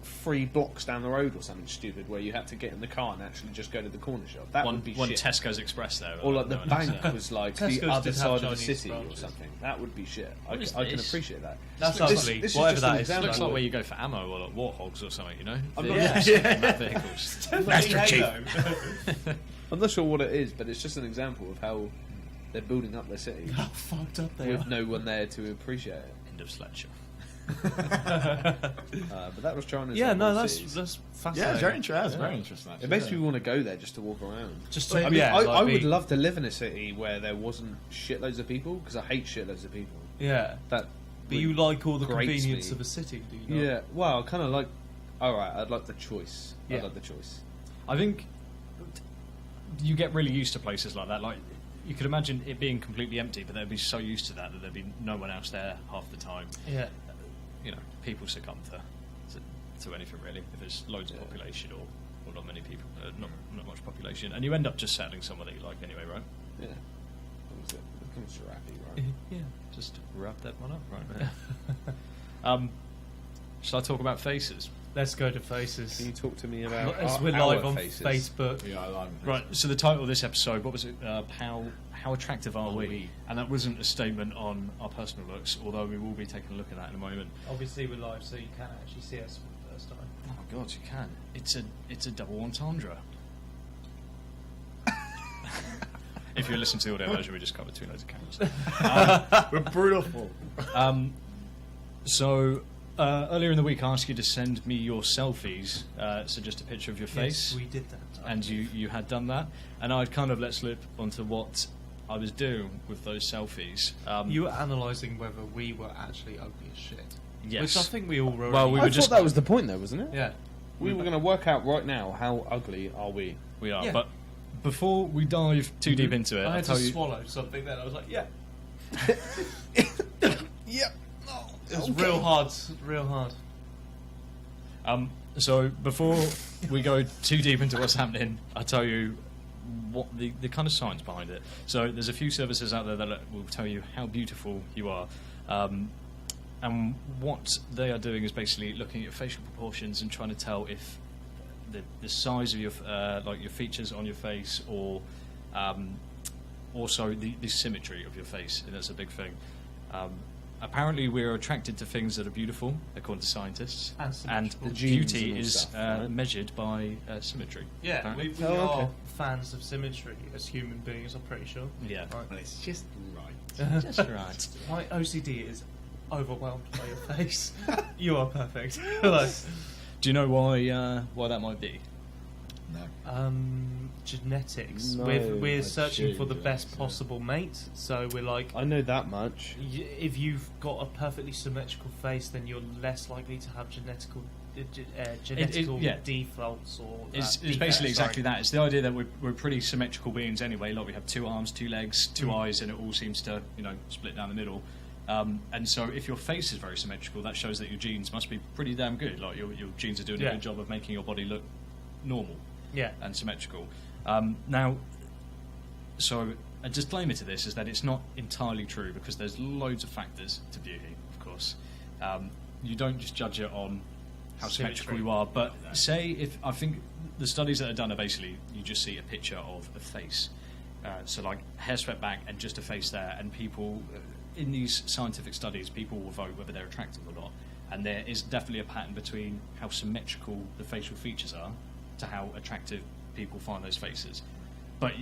3 blocks down the road or something stupid where you had to get in the car and actually just go to the corner shop. That would be one shit. Tesco's Express there. Or like the No one bank knows that. was like Tesco's the other did have side of the Chinese city or branches. something. That would be shit. I What is can this? appreciate that. That's This- ugly. this is Whatever just that an is. example. Looks like where you go for ammo or like warthogs or something, you know? I'm not- Vehicles. Master Chief. I'm not sure what it is, but it's just an example of how they're building up their city How fucked up they with are. no one there to appreciate it. End of Sledge. But that was China's. Yeah, no, number that's cities. fascinating. Yeah, it's very interesting. Very interesting. Actually. It makes me want to go there just to walk around. Just I to, mean, yeah, I like would be- love to live in a city where there wasn't shitloads of people because I hate shitloads of people. Yeah, That, but you like all the grates convenience me. of a city, do you not? Yeah, well, kind of like. All right, I'd like the choice. Yeah. I'd like the choice. I think you get really used to places like that. Like you could imagine it being completely empty, but they'd be so used to that there'd be no one else there half the time. Yeah. You know, people succumb to anything really. If there's loads of population or not many people, not much population, and you end up just settling someone that you like anyway, right? Yeah. What was it? It becomes Jiraffy, right? Yeah. Just wrap that one up right there. Shall I talk about faces? Let's go to faces. Can you talk to me about As we're our live on faces? Facebook. Yeah, I like Right. So the title of this episode, what was it? How attractive are we? And that wasn't a statement on our personal looks, although we will be taking a look at that in a moment. Obviously, we're live, so you can actually see us for the first time. Oh God, you can. It's a double entendre. If you're listening to the audio version, we just covered two loads of cameras. We're brutal. So earlier in the week, I asked you to send me your selfies, so just a picture of your face. Yes, we did that. And you had done that, and I'd kind of let slip onto what I was doing with those selfies. You were analysing whether we were actually ugly as shit. Yes. Which I think we all wrote. Well, we I were thought just that was the point, though, wasn't it? Yeah. We were going to work out right now how ugly are we. we are, Yeah. but before we dive too deep into it, I I'll had tell to you. swallow something then. I was like, yeah. Yep. It was real hard. Real hard. So before we go too deep into what's happening, I'll tell you what the kind of science behind it. So there's a few services out there that will tell you how beautiful you are. And what they are doing is basically looking at facial proportions and trying to tell if the size of your like your features on your face, or also the symmetry of your face. And that's a big thing. Apparently, we're attracted to things that are beautiful, according to scientists, And symmetrical. The genes beauty and all is stuff, right? measured by symmetry. Yeah, apparently. we Oh, are okay. fans of symmetry as human beings, I'm pretty sure. Yeah. Right. Well, it's just right. Just right. My OCD is overwhelmed by your face. You are perfect. Like, Do you know why that might be? No. genetics. No, we're I searching for the assume best genetics, yeah. possible mate. So we're like, I know that much. if you've got a perfectly symmetrical face, then you're less likely to have genetical yeah. defaults or It's defects, basically sorry. exactly that. It's the idea that we're pretty symmetrical beings anyway. Like we have 2 arms, 2 legs, 2 eyes, and it all seems to split down the middle. And so if your face is very symmetrical, that shows that your genes must be pretty damn good. Like your genes are doing Yeah. a good job of making your body look normal Yeah. and symmetrical. Now, so a disclaimer to this is that it's not entirely true, because there's loads of factors to beauty, of course. You don't just judge it on how symmetrical Symmetry. you are, but I think the studies that are done are basically you just see a picture of a face. So like hair swept back and just a face there, and people in these scientific studies, people will vote whether they're attractive or not. And there is definitely a pattern between how symmetrical the facial features are to how attractive people find those faces. But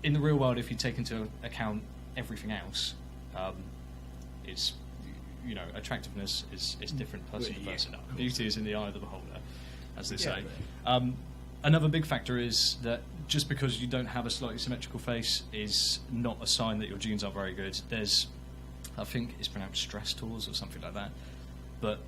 in the real world, if you take into account everything else, it's attractiveness is different person to person. Beauty is in the eye of the beholder, as they say. Another big factor is that just because you don't have a slightly symmetrical face is not a sign that your genes are very good. There's, I think it's pronounced stress tools or something like that, but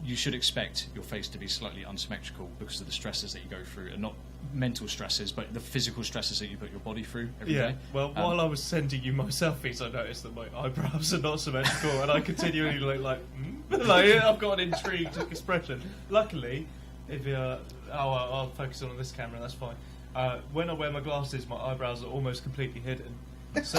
you should expect your face to be slightly unsymmetrical because of the stresses that you go through, and not mental stresses, but the physical stresses that you put your body through every day. Well, while I was sending you my selfies, I noticed that my eyebrows are not symmetrical, and I continually look like I've got an intrigued expression. Luckily, if I'll focus on this camera, that's fine. When I wear my glasses, my eyebrows are almost completely hidden.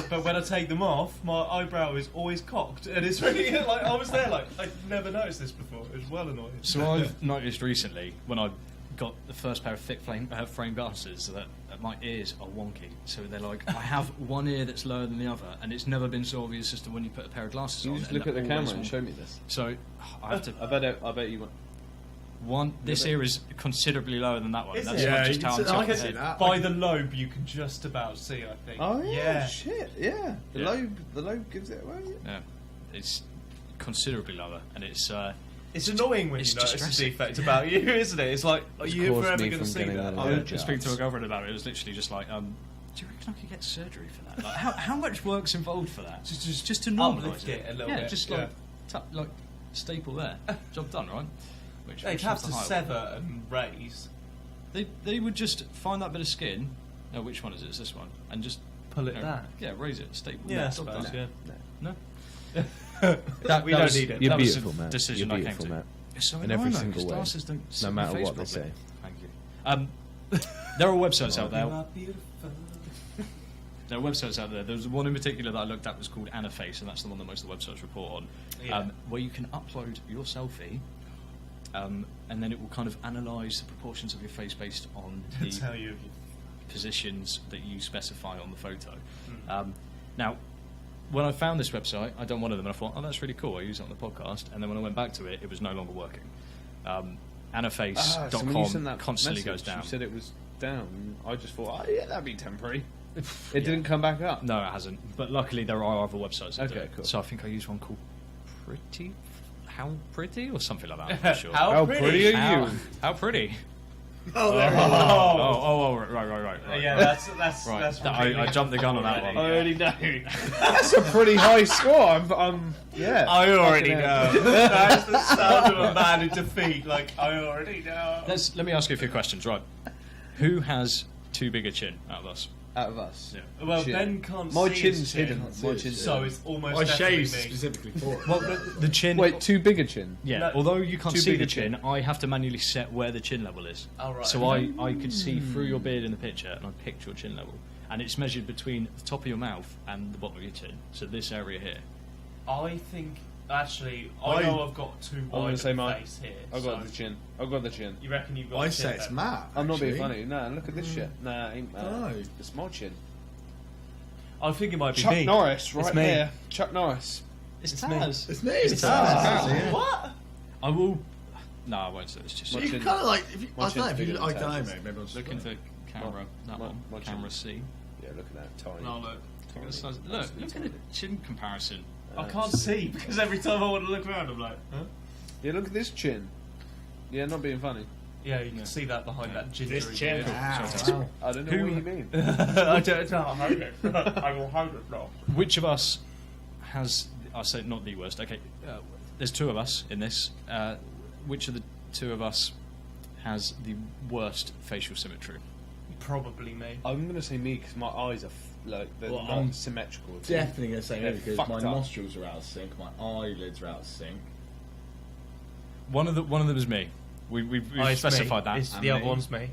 But when I take them off, my eyebrow is always cocked, and it's really like I was there. Like I'd never noticed this before. It was well annoying. So I've noticed recently when I got the first pair of thick frame glasses that my ears are wonky. So they're like, I have one ear that's lower than the other, and it's never been so obvious as to when you put a pair of glasses You on. just and look at the they're camera always and wonky. show me this. So I have to. I bet you want. This ear is considerably lower than that one. Is That's it? not Yeah, just you how can I'm see- I tilting can the see head. that. By the lobe, you can just about see. I think. Oh yeah. shit! Yeah, the Yeah. lobe gives it away. Yeah, it's considerably lower, and it's. It's annoying when it's you notice a distressing. defect about you, isn't it? It's like, are you caused forever me going to from see getting that? out of I Yeah. was speaking to a girlfriend about it. It was literally just like, do you reckon I could get surgery for that? Like, how much work's involved for that? Just to normalise uplift it a little yeah, bit, just yeah. like staple there. Job done, right? They'd have one's to the higher one? sever and raise. They would just find that bit of skin. No, which one is it? It's this one, and just pull it back. Yeah, raise it, staple. Yeah, I Stop suppose, that. yeah. No. We don't was- need it. You're that was beautiful, the Matt. decision You're I beautiful, came to. Matt. It's so In annoying, every though, single 'cause way. glasses don't sit No on your matter face what they properly. say. Thank you. There are websites out there. You are beautiful. There are websites out there. There was one in particular that I looked at was called Anaface, and that's the one that most of the websites report on, Yeah. where you can upload your selfie, and then it will kind of analyse the proportions of your face based on the Tell you. positions that you specify on the photo. Now, when I found this website, I done one of them, and I thought, oh, that's really cool. I use it on the podcast, and then when I went back to it, it was no longer working. So when you Anaface.com sent that constantly message, goes down. You said it was down. I just thought, oh yeah, that'd be temporary. It didn't come back up. No, it hasn't. But luckily, there are other websites that do Okay, it. cool. So I think I used one called Pretty, How Pretty, or something like that. I'm not sure. How pretty are How, you? how pretty? Oh, there we go. Right. Yeah, that's Right. that's I jumped the gun on that one. I already know. That's a pretty high score. Yeah. I already Fucking know. hell. That's the sound of a man in defeat. Like, I already know. Let me ask you a few questions. Right, who has too big a chin out of us? Out of us. Yeah. Well, Chin. Ben can't My see chin's his chin, hidden. see My his chin's chin. so it's almost I definitely shaved me. specifically for it. Well, the chin. Wait, too big a chin. Yeah, No, although you can't too see big the a chin. chin, I have to manually set where the chin level is. Oh, right. So I could see through your beard in the picture, and I picked your chin level, and it's measured between the top of your mouth and the bottom of your chin. So this area here. I think, actually, I I- know I've got too gonna wide say of a mine. face here. I got so the chin. I got the chin. You reckon you've got I a chin say it's then? Matt. I'm not being actually. funny. No, look at this shit. Nah, it ain't Matt. No. It's my chin. I think it might be Chuck me. Norris, right me. there. Chuck Norris. It's me. Taz. It's me. It's Taz. Taz. Yeah. What? I will. No, I won't say it's just My You chin- kind of like. If you, my I don't know. chin's If bigger you, than I don't know, Taz's. mate. Maybe I'm just look into camera. That my- one. my chin. Camera C. Yeah, look at that. Tiny. No, look. Look at the size. Look at the chin comparison. I can't see because every time I want to look around, I'm like, huh? Yeah, look at this chin. Yeah, not being funny. Yeah, you can see that behind that ginger. This chin. beard. Ow. I don't know Who- what you mean. I don't know. I'll hold it. I will hold it now. Which of us has? I say not the worst. Okay, there's two of us in this. Which of the two of us has the worst facial symmetry? Probably me. I'm gonna say me because my eyes are they're Well, not I'm symmetrical. Definitely going to say me They're because fucked my up. nostrils are out of sync, my eyelids are out of sync. One of them is me. We've Oh, it's specified me. that. It's, And the other me. one's me.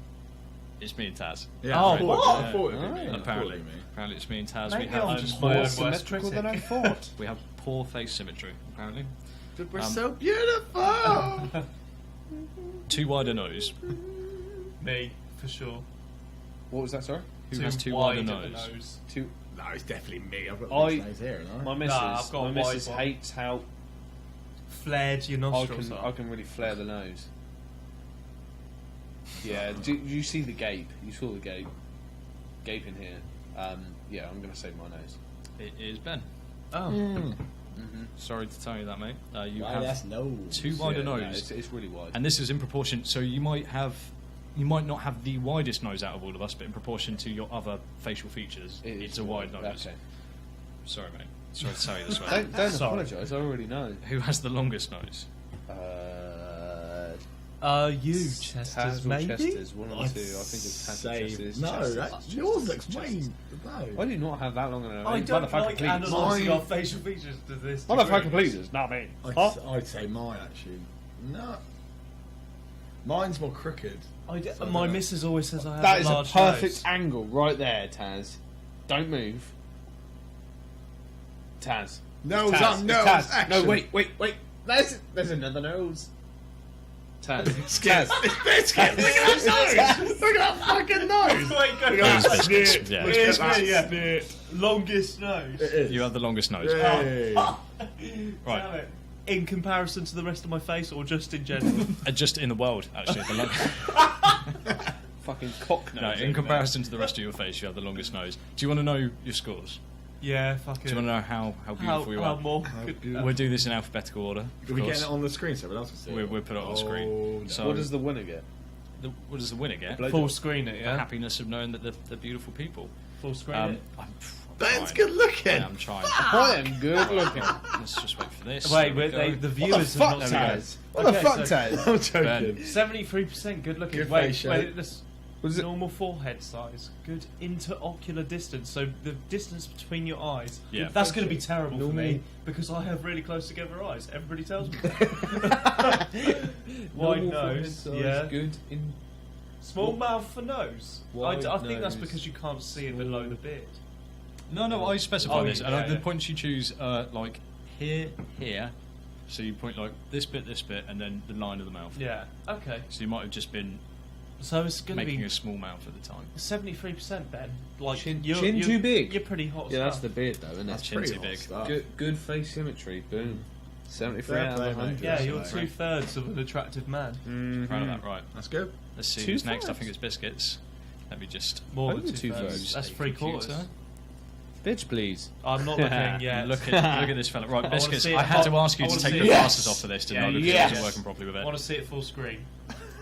It's me and Taz. Yeah, Oh, I thought- what? I thought it would be Oh. me. I thought it Apparently, would be me. apparently it's me and Taz. Maybe We have I'm just More my own worst symmetrical than I critic. thought. we have poor face symmetry. Apparently, We're Um, so beautiful. too wide a nose. Me, for sure. What was that? Sorry. Who has too wide a at the nose? Two. No, it's definitely me. I've got I- this nose here, haven't I? My missus. I've got a my wide missus one. hates how Flared your nostrils I can really flare the nose. Yeah. Do you see the gape? You saw the gape. Gape in here. Yeah, I'm gonna say my nose. It is Ben. Oh. Sorry to tell you that, mate. You Why, that's have nose. too wide a Yeah, no, nose, it's really wide. and this is in proportion. So you might not have the widest nose out of all of us, but in proportion to your other facial features, It is it's a wide nose. Okay. Sorry, mate. Sorry to tell you this way. Don't Sorry. apologise. I already know. Who has the longest nose? You, Taz Chester's, or maybe? Chester's, one or two. I think it's Taz or Chester's. No, Chester's. that's yours looks plain. Why do you not have that long in a I nose? don't Motherfucker, like please. analysing Mine- our facial features to this Motherfucker, degree. please. Not me. I'd say mine actually. No. Mine's more crooked. My missus always says I have That a is a large perfect nose. angle right there, Taz. Don't move. Taz. Nose Taz. up, It's nose. Taz. Action. No, wait. There's another nose. Taz. Biscuit. It's biscuit. Look at that nose. Look at that fucking nose. Wait, go Look back. at that Biscuits, snit. yeah. Look It's at that me, yeah. snit. Longest nose. It is. You have the longest nose. Yay. Damn Right. it. In comparison to the rest of my face, or just in general? Just in the world, actually. The Fucking cock nose. no, over in there. comparison to the rest of your face, you have the longest nose. Do you want to know your scores? Yeah, fucking. Do you want to know how beautiful you how are? more? We'll do this in alphabetical order. Are we getting it on the screen so everyone else can see it? We'll put it on the screen. Oh, no. So What does the winner get? what does the winner get? Blow Full job. screen it, The yeah. happiness of knowing that they're beautiful people. Full screen I'm it. Ben's trying. good looking. I'm trying. I am good looking. Let's just wait for this. Wait, There we but go. the What the viewers fuck, have not seen it. Taz? What the Okay, fuck, so- Taz? I'm joking. 73% good looking. Good wait, face wait, shape. this. Was it? Normal forehead size. Good interocular distance. So the distance between your eyes. Yeah. That's going to be terrible for Normal. me because I have really close together eyes. Everybody tells me that. Wide Normal forehead nose. size, Yeah. Good in. Small mouth for nose. Wide I think that's nose. because you can't see it below the beard. No, I specify Oh, this, and yeah, the yeah. points you choose are like here. So you point like this bit, and then the line of the mouth. Yeah. Okay. So you might have just been So it's going to making be a small mouth at the time. 73%, Ben. Like Chin you're too big. You're pretty hot. Yeah, that's stuff. the beard though, isn't That's it? Chin pretty too hot big. stuff. Good face symmetry. Boom. 73 Fair out play, of mate. 100. Yeah, That's you're right. 2/3 of an attractive man. Proud of that, right? That's good. Let's see Two who's next. I thirds. think it's biscuits. Let me just More Only than 2/3. 2/3. That's a 3/4. computer. Bitch, please. I'm not looking yet. Look at this fella. Right, wanna biscuits. see it I had to hot. ask you I to wanna take see the it. glasses off for this, didn't I? Yeah, Because yes. it wasn't working properly with I it. want to see it full screen.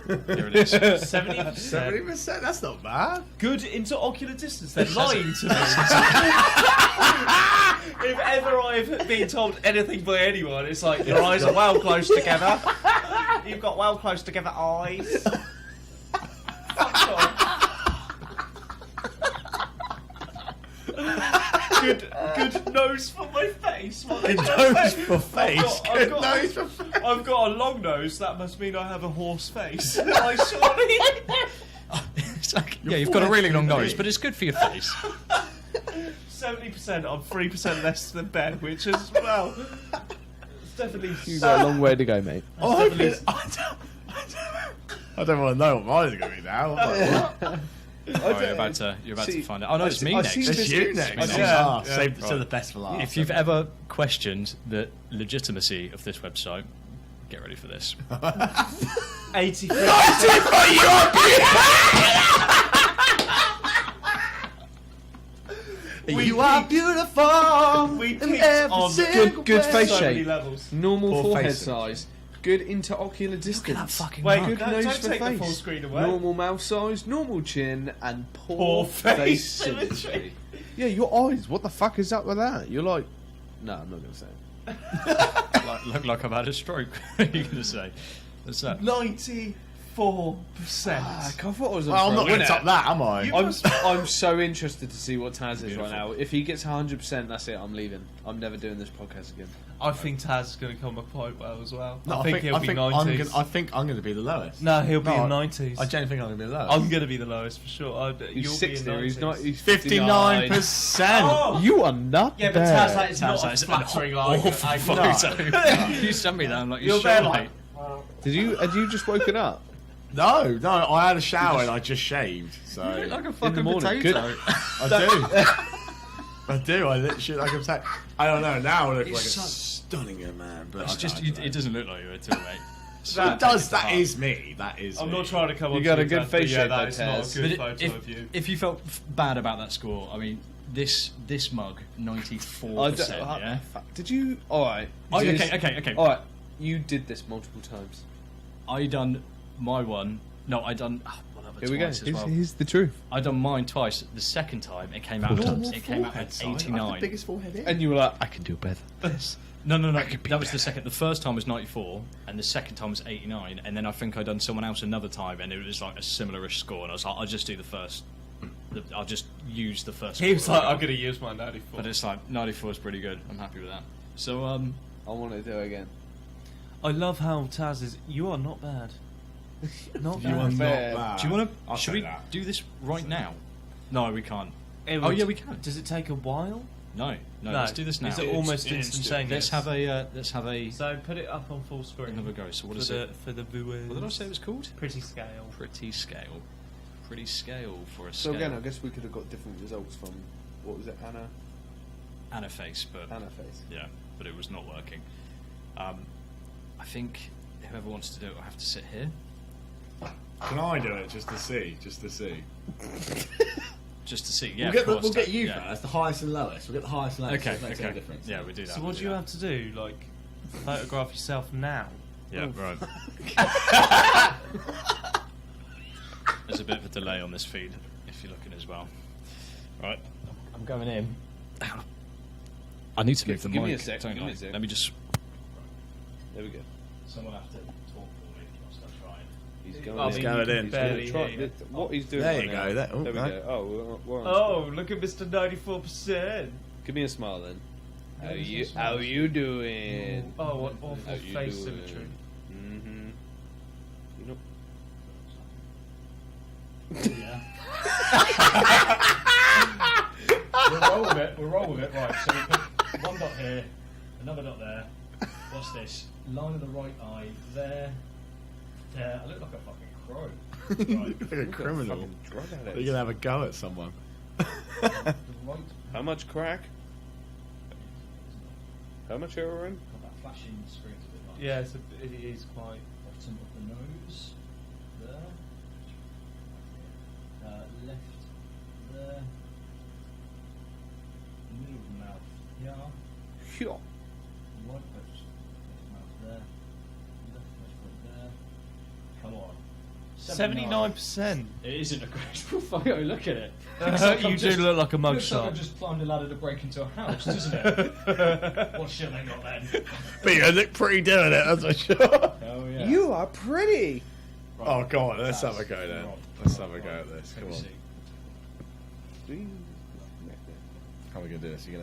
Here it is. 70%. 70%? That's not bad. Good interocular distance. They're lying to me. If ever I've been told anything by anyone, it's like your eyes are well close together. You've got well close together eyes. Fuck off. Good nose for my face. Good nose for face. I've Good got- nose for face. I've got a long nose. That must mean I have a horse face. I surely. It's like, yeah, you've got a really long nose, but it's good for your face. 70%. I'm 3% less than Ben, which is well. It's definitely. You've got a long way to go, mate. I don't want to know what mine is going to be now. Oh, you're about to See, find out. Oh no, it's me I next. see It's you biscuits. next. Yeah. Ah, Yeah. saved it to Right. the best for last. If you've ever questioned the legitimacy of this website, get ready for this. 83. You are beautiful. We in picked every on single good way. face so many shape. levels. Normal Poor forehead face. size. Good interocular distance. fucking Wait, Good don't nose for take the face. full screen away. Normal mouth size, normal chin, and poor, Poor face symmetry. symmetry. Yeah, your eyes. What the fuck is up with that? You're like, no, I'm not going to say it. Look like I've had a stroke. What are you going to say? What's that? 94%. I thought I was on Well, I'm for a not going winner. to top that, am I? You- I'm so interested to see what Taz is Beautiful. right now. If he gets 100%, that's it. I'm leaving. I'm never doing this podcast again. I think Taz is going to come up quite well as well. No, I think he'll be 90s. I think I'm going to be the lowest. No, he'll be No, in 90s. I genuinely think I'm going to be the lowest. I'm going to be the lowest for sure. He's You'll 60. be in 90s. He's not. He's 59%. Oh! You are not Yeah, but bad. Taz, that is not Taz, a that is an flattering awful line. photo. You sent me that. I'm like, You're you're there sure, like. mate? Did you? Had you just woken up? No, I had a shower and I just shaved. So You look like a In fucking the morning. potato. Good. I do. I literally like I'm saying. I don't know. Now I look like a so- stunning young man, but It's I just, don't know. it doesn't look like you at all, mate. It does. That is me. That is. I'm me. not trying to come on. You got to a good Taz, but face yeah, shape that there, is not Taz. a good But photo of you. if you felt bad about that score, I mean, this mug, 94%, yeah? Did you? All right. Oh, Did okay. you- All right. You did this multiple times. I done my one. No, I done. Oh, well, that was Here we go. twice as well. Here's the truth. I done mine twice. The second time it came out. Normal It came out forehead at size. I have the 89. biggest forehead in. And you were like, I can do better. No. That was the second. The first time was 94, and the second time was 89. And then I think I done someone else another time, and it was like a similar-ish score. And I was like, I'll just do the first. I'll just use the first. He was score like, I I'm got. going to use my 94. But it's like 94 is pretty good. I'm happy with that. So I want to do it again. I love how Taz is. You are not bad. Not You are bad. not Fair. bad. do you want I'll to? Should say we that. do this right now? No, we can't. It Oh would- yeah, we can. Does it take a while? No. Let's do this now. Is it almost It's instantaneous? Let's have a So put it up on full screen. another go. So what for is the it? for the viewers. What did I say it was called? Pretty scale. Pretty scale. Pretty scale for a So scale. again, I guess we could have got different results from what was it, Anna face, but Anna face. yeah, but it was not working. I think whoever wants to do it will have to sit here. Can I do it just to see? Just to see. Just to see. Yeah, we'll of course. we'll get you yeah. first. The highest and lowest. We'll get the highest and lowest. Okay, so it makes okay. no difference. Yeah, we do that. So what do you have to do? Like, photograph yourself now? Yeah, right. There's a bit of a delay on this feed, if you're looking as well. Right, I'm going in. I need to move the Give mic. me a sec, don't give me I? a sec. Let me just. There we go. Someone have to talk for me whilst I try. He's going I in. mean, going you can in. barely Try- hear you. what he's doing There right you now. go, there- oh, there we no. go. Oh, we're on Oh, look at Mr. 94%. Give me a smile then. Yeah, How you doing? Oh, what awful How you face doing? symmetry. Mm-hmm. You know. Yeah. We'll roll with it. Right, so we put one dot here, another dot there. What's this? Line of the right eye there. There. I look like a fucking crow. Right. Like a criminal. Fucking drug addict. You're gonna have a go at someone. The right. How much crack? How much heroin? Got that flashing screen a bit like Yeah, it is quite. bottom of the nose. There. Left there. Middle of the mouth. Yeah. Yeah. Right post. Mouth there. Left post right there. Come on. 79%. It isn't a graceful photo. Look at it. You do look like a Looks like mugshot. I've just climbed a ladder to break into a house, doesn't it? What shit they got then? But you look pretty doing it, that's for sure. Oh yeah. You are pretty. Right. Oh, go on, let's That's have a go then. right. Let's have a Right. go at this. Let Come me on. see. How are we gonna do this? Yeah.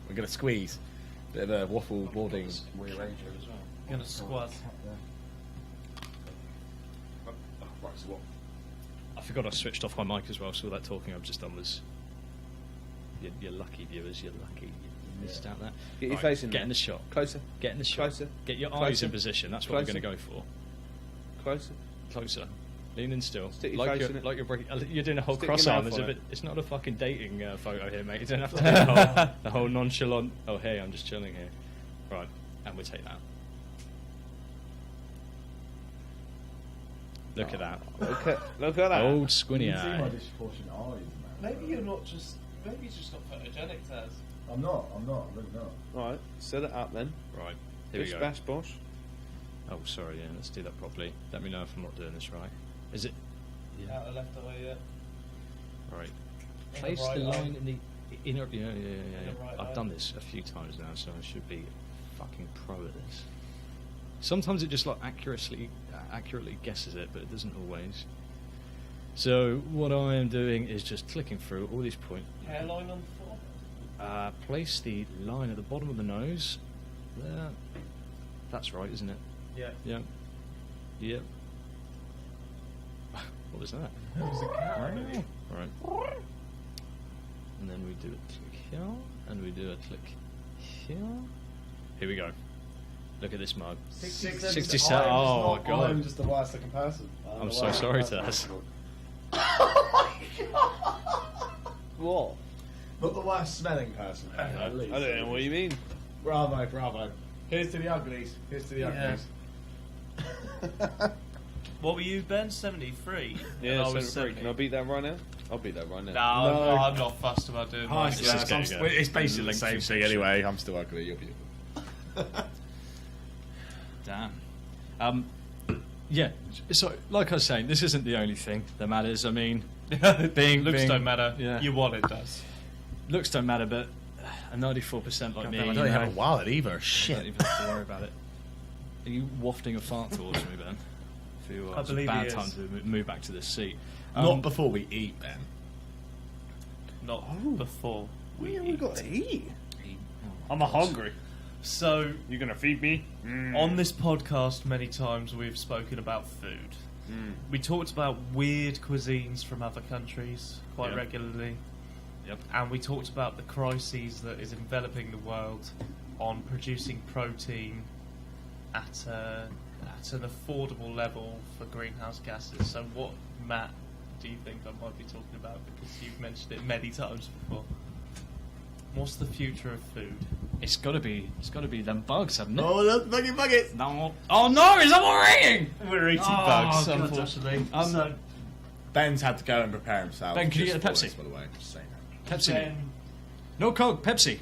We're gonna squeeze. Bit of a waffle boarding. Rearrange it as well. Gonna squat. Right, so what? I forgot I switched off my mic as well, so all that talking I've just done was. You're lucky, viewers. You're lucky. You missed out that. Get your Right, face in Get there. in the shot. Closer. Get in the shot. Closer. Get your eyes Closer. in position. That's what we're Closer. going to go for. Closer. Closer. Lean in still. Stick your like face you're, in it. like you're breaking. You're doing a whole Stick your cross mouth arm. It's on a it. bit. It's not a fucking dating photo here, mate. You don't have to do the whole nonchalant. Oh hey, I'm just chilling here. Right, and we'll take that. Look at that. Look at that. Old squinty eye. disproportionate eyes, man. Maybe you're not just. Maybe you're just not photogenic, Taz. I'm not, really not. Right, set it up then. Right, here we Bish go. bash bosh. Oh, sorry. Yeah, let's do that properly. Let me know if I'm not doing this right. Is it? Out the left eye, yeah. Right. the Place right the eye. line in the inner. Yeah. the right I've eye. done this a few times now, so I should be fucking pro at this. Sometimes it just like accurately guesses it, but it doesn't always. So what I am doing is just clicking through all these points. Hairline on the floor. Place the line at the bottom of the nose. There. That's right, isn't it? Yeah. Yep. Yep. What was that? It was a cat. Right. And then we do a click here, and we do a click here. Here we go. Look at this mug. 67. Oh, God. I'm just the worst looking person. I'm so sorry, Taz. What? Not the worst smelling person. I don't know what you mean. Bravo. Here's to the uglies. Yeah. What were you, Ben? 73? Yeah, And I was 73. Can I beat that right now? I'll beat that right now. No, I'm not fussed about doing Hi, that. This is Slas, gonna go it's basically the lengthy same thing section. anyway. I'm still ugly. You're beautiful. Damn. Yeah. So, like I was saying, this isn't the only thing that matters. I mean, being Looks don't matter. Yeah. Your wallet does. Looks don't matter, but a 94% like me. I you don't know, have a wallet either. I don't Shit. even have to worry about it. Are you wafting a fart towards me, Ben? For you, I it's a believe bad he is. time to move back to this seat. Not before we eat, Ben. Not before we Yeah, we eat. got to eat. I'm hungry. So, You gonna feed me? on this podcast, many times we've spoken about food. We talked about weird cuisines from other countries quite Yeah. regularly. Yep. And we talked about the crises that is enveloping the world on producing protein at an affordable level for greenhouse gases. So what, Matt, do you think I might be talking about? Because you've mentioned it many times before. What's the future of food? It's got to be them bugs, haven't it? Oh, look, bucket. No. Oh no! Is that what we're eating? We're eating Oh, bugs, God. unfortunately. So, Ben's had to go and prepare himself. Ben, can you just get a for Pepsi? this, by the way, just saying that. Pepsi. Ben, No Coke. Pepsi.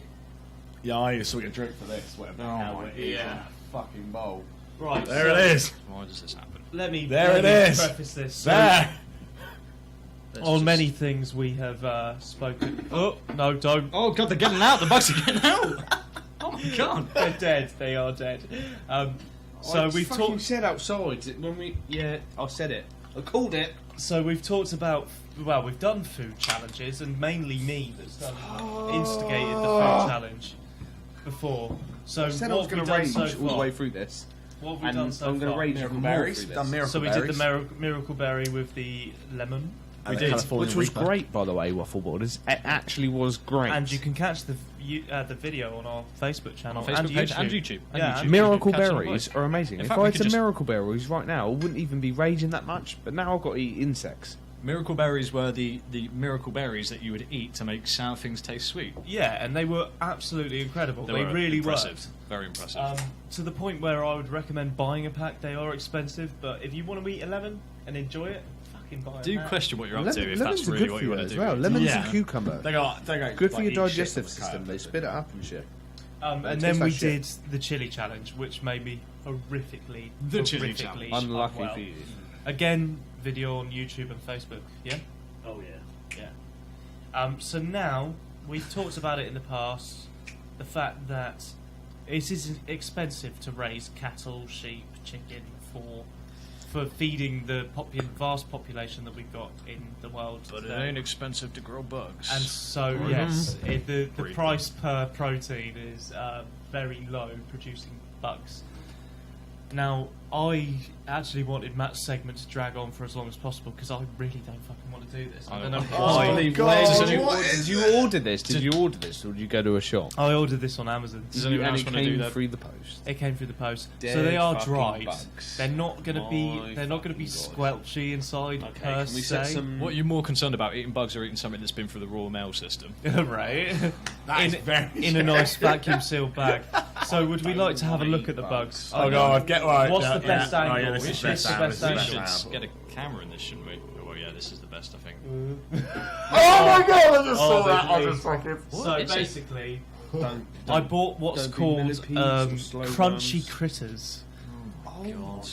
Yeah, I just sort of drink for this. Whatever. Oh, hell my it is. God. Fucking bowl. right, There so it is. Why does this happen? Let me There let it me is. preface this. So, There. Let's on just- many things we have spoken. Oh no, don't! Oh god, they're getting out. The bugs are getting out. Oh my god. They're dead. They are dead. So I we've fucking talked. said outside when we. Yeah, I said it. I called it. So we've talked about. Well, we've done food challenges, and mainly me that's done instigated the food challenge before. So I said I was what have going we to done rage so all the far? way through this. What have we And done so I'm going to far? rage Miracle even more berries. through Done this. miracle So we berries. did the miracle berry with the lemon, And We the did, California which was Reaper. great, by the way, Waffle Borders. It actually was great. and you can catch the video on our Facebook channel On our Facebook page and YouTube. And Yeah, YouTube. and Miracle Catch them berries both. are amazing. In If fact, I we had could some just- miracle berries right now, I wouldn't even be raging that much. But now I've got to eat insects. Miracle berries were the miracle berries that you would eat to make sour things taste sweet. Yeah, and they were absolutely incredible. They were really impressive. worked. Very impressive. To the point where I would recommend buying a pack. They are expensive, but if you want to eat a lemon and enjoy it, fucking buy a Do pack. question what you're up Lemon- to if lemons that's are really good what for you you want as to do. well. Lemons Yeah. and cucumber. They go Good for like, your eat shit digestive with a system. curd, They spit it up and shit. And It then tastes we like did shit. the chili challenge, which made me horrifically, The chili horrifically challenge. Unlucky unwell. for you. Again, video on YouTube and Facebook. Yeah. Oh yeah. So now we've talked about it in the past. The fact that it is expensive to raise cattle, sheep, chicken for feeding the vast population that we've got in the world. But it today. ain't expensive to grow bugs. And so, Breed yes, the Breed price per protein is very low, producing bugs. Now, I actually wanted Matt's segment to drag on for as long as possible because I really don't fucking want to do this. I don't know Oh, why. God. Did you order this? Did you order this, or did you go to a shop? I ordered this on Amazon. Does anyone And else it want to do came that? through the post. It came through the post, so Dead they are fucking dried. bugs. They're not going to be. My They're not going to be fucking squelchy inside Okay, per can we set se. some? What are you more concerned about, eating bugs or eating something that's been through the Royal Mail system? Right. That is in, very in a nice vacuum sealed bag. So would we like to have a look at the bugs? Oh god, get right. What's yeah, the best yeah. angle? Oh, yeah, this Which is is best the angle, best this is We best angle? should angle. get a camera in this, shouldn't we? Oh, well, yeah, this is the best, I think. Oh my god, I just saw that. I there's just fucking. So is it? basically, Don't- I bought what's don't be called millipedes or slow crunchy worms. critters God.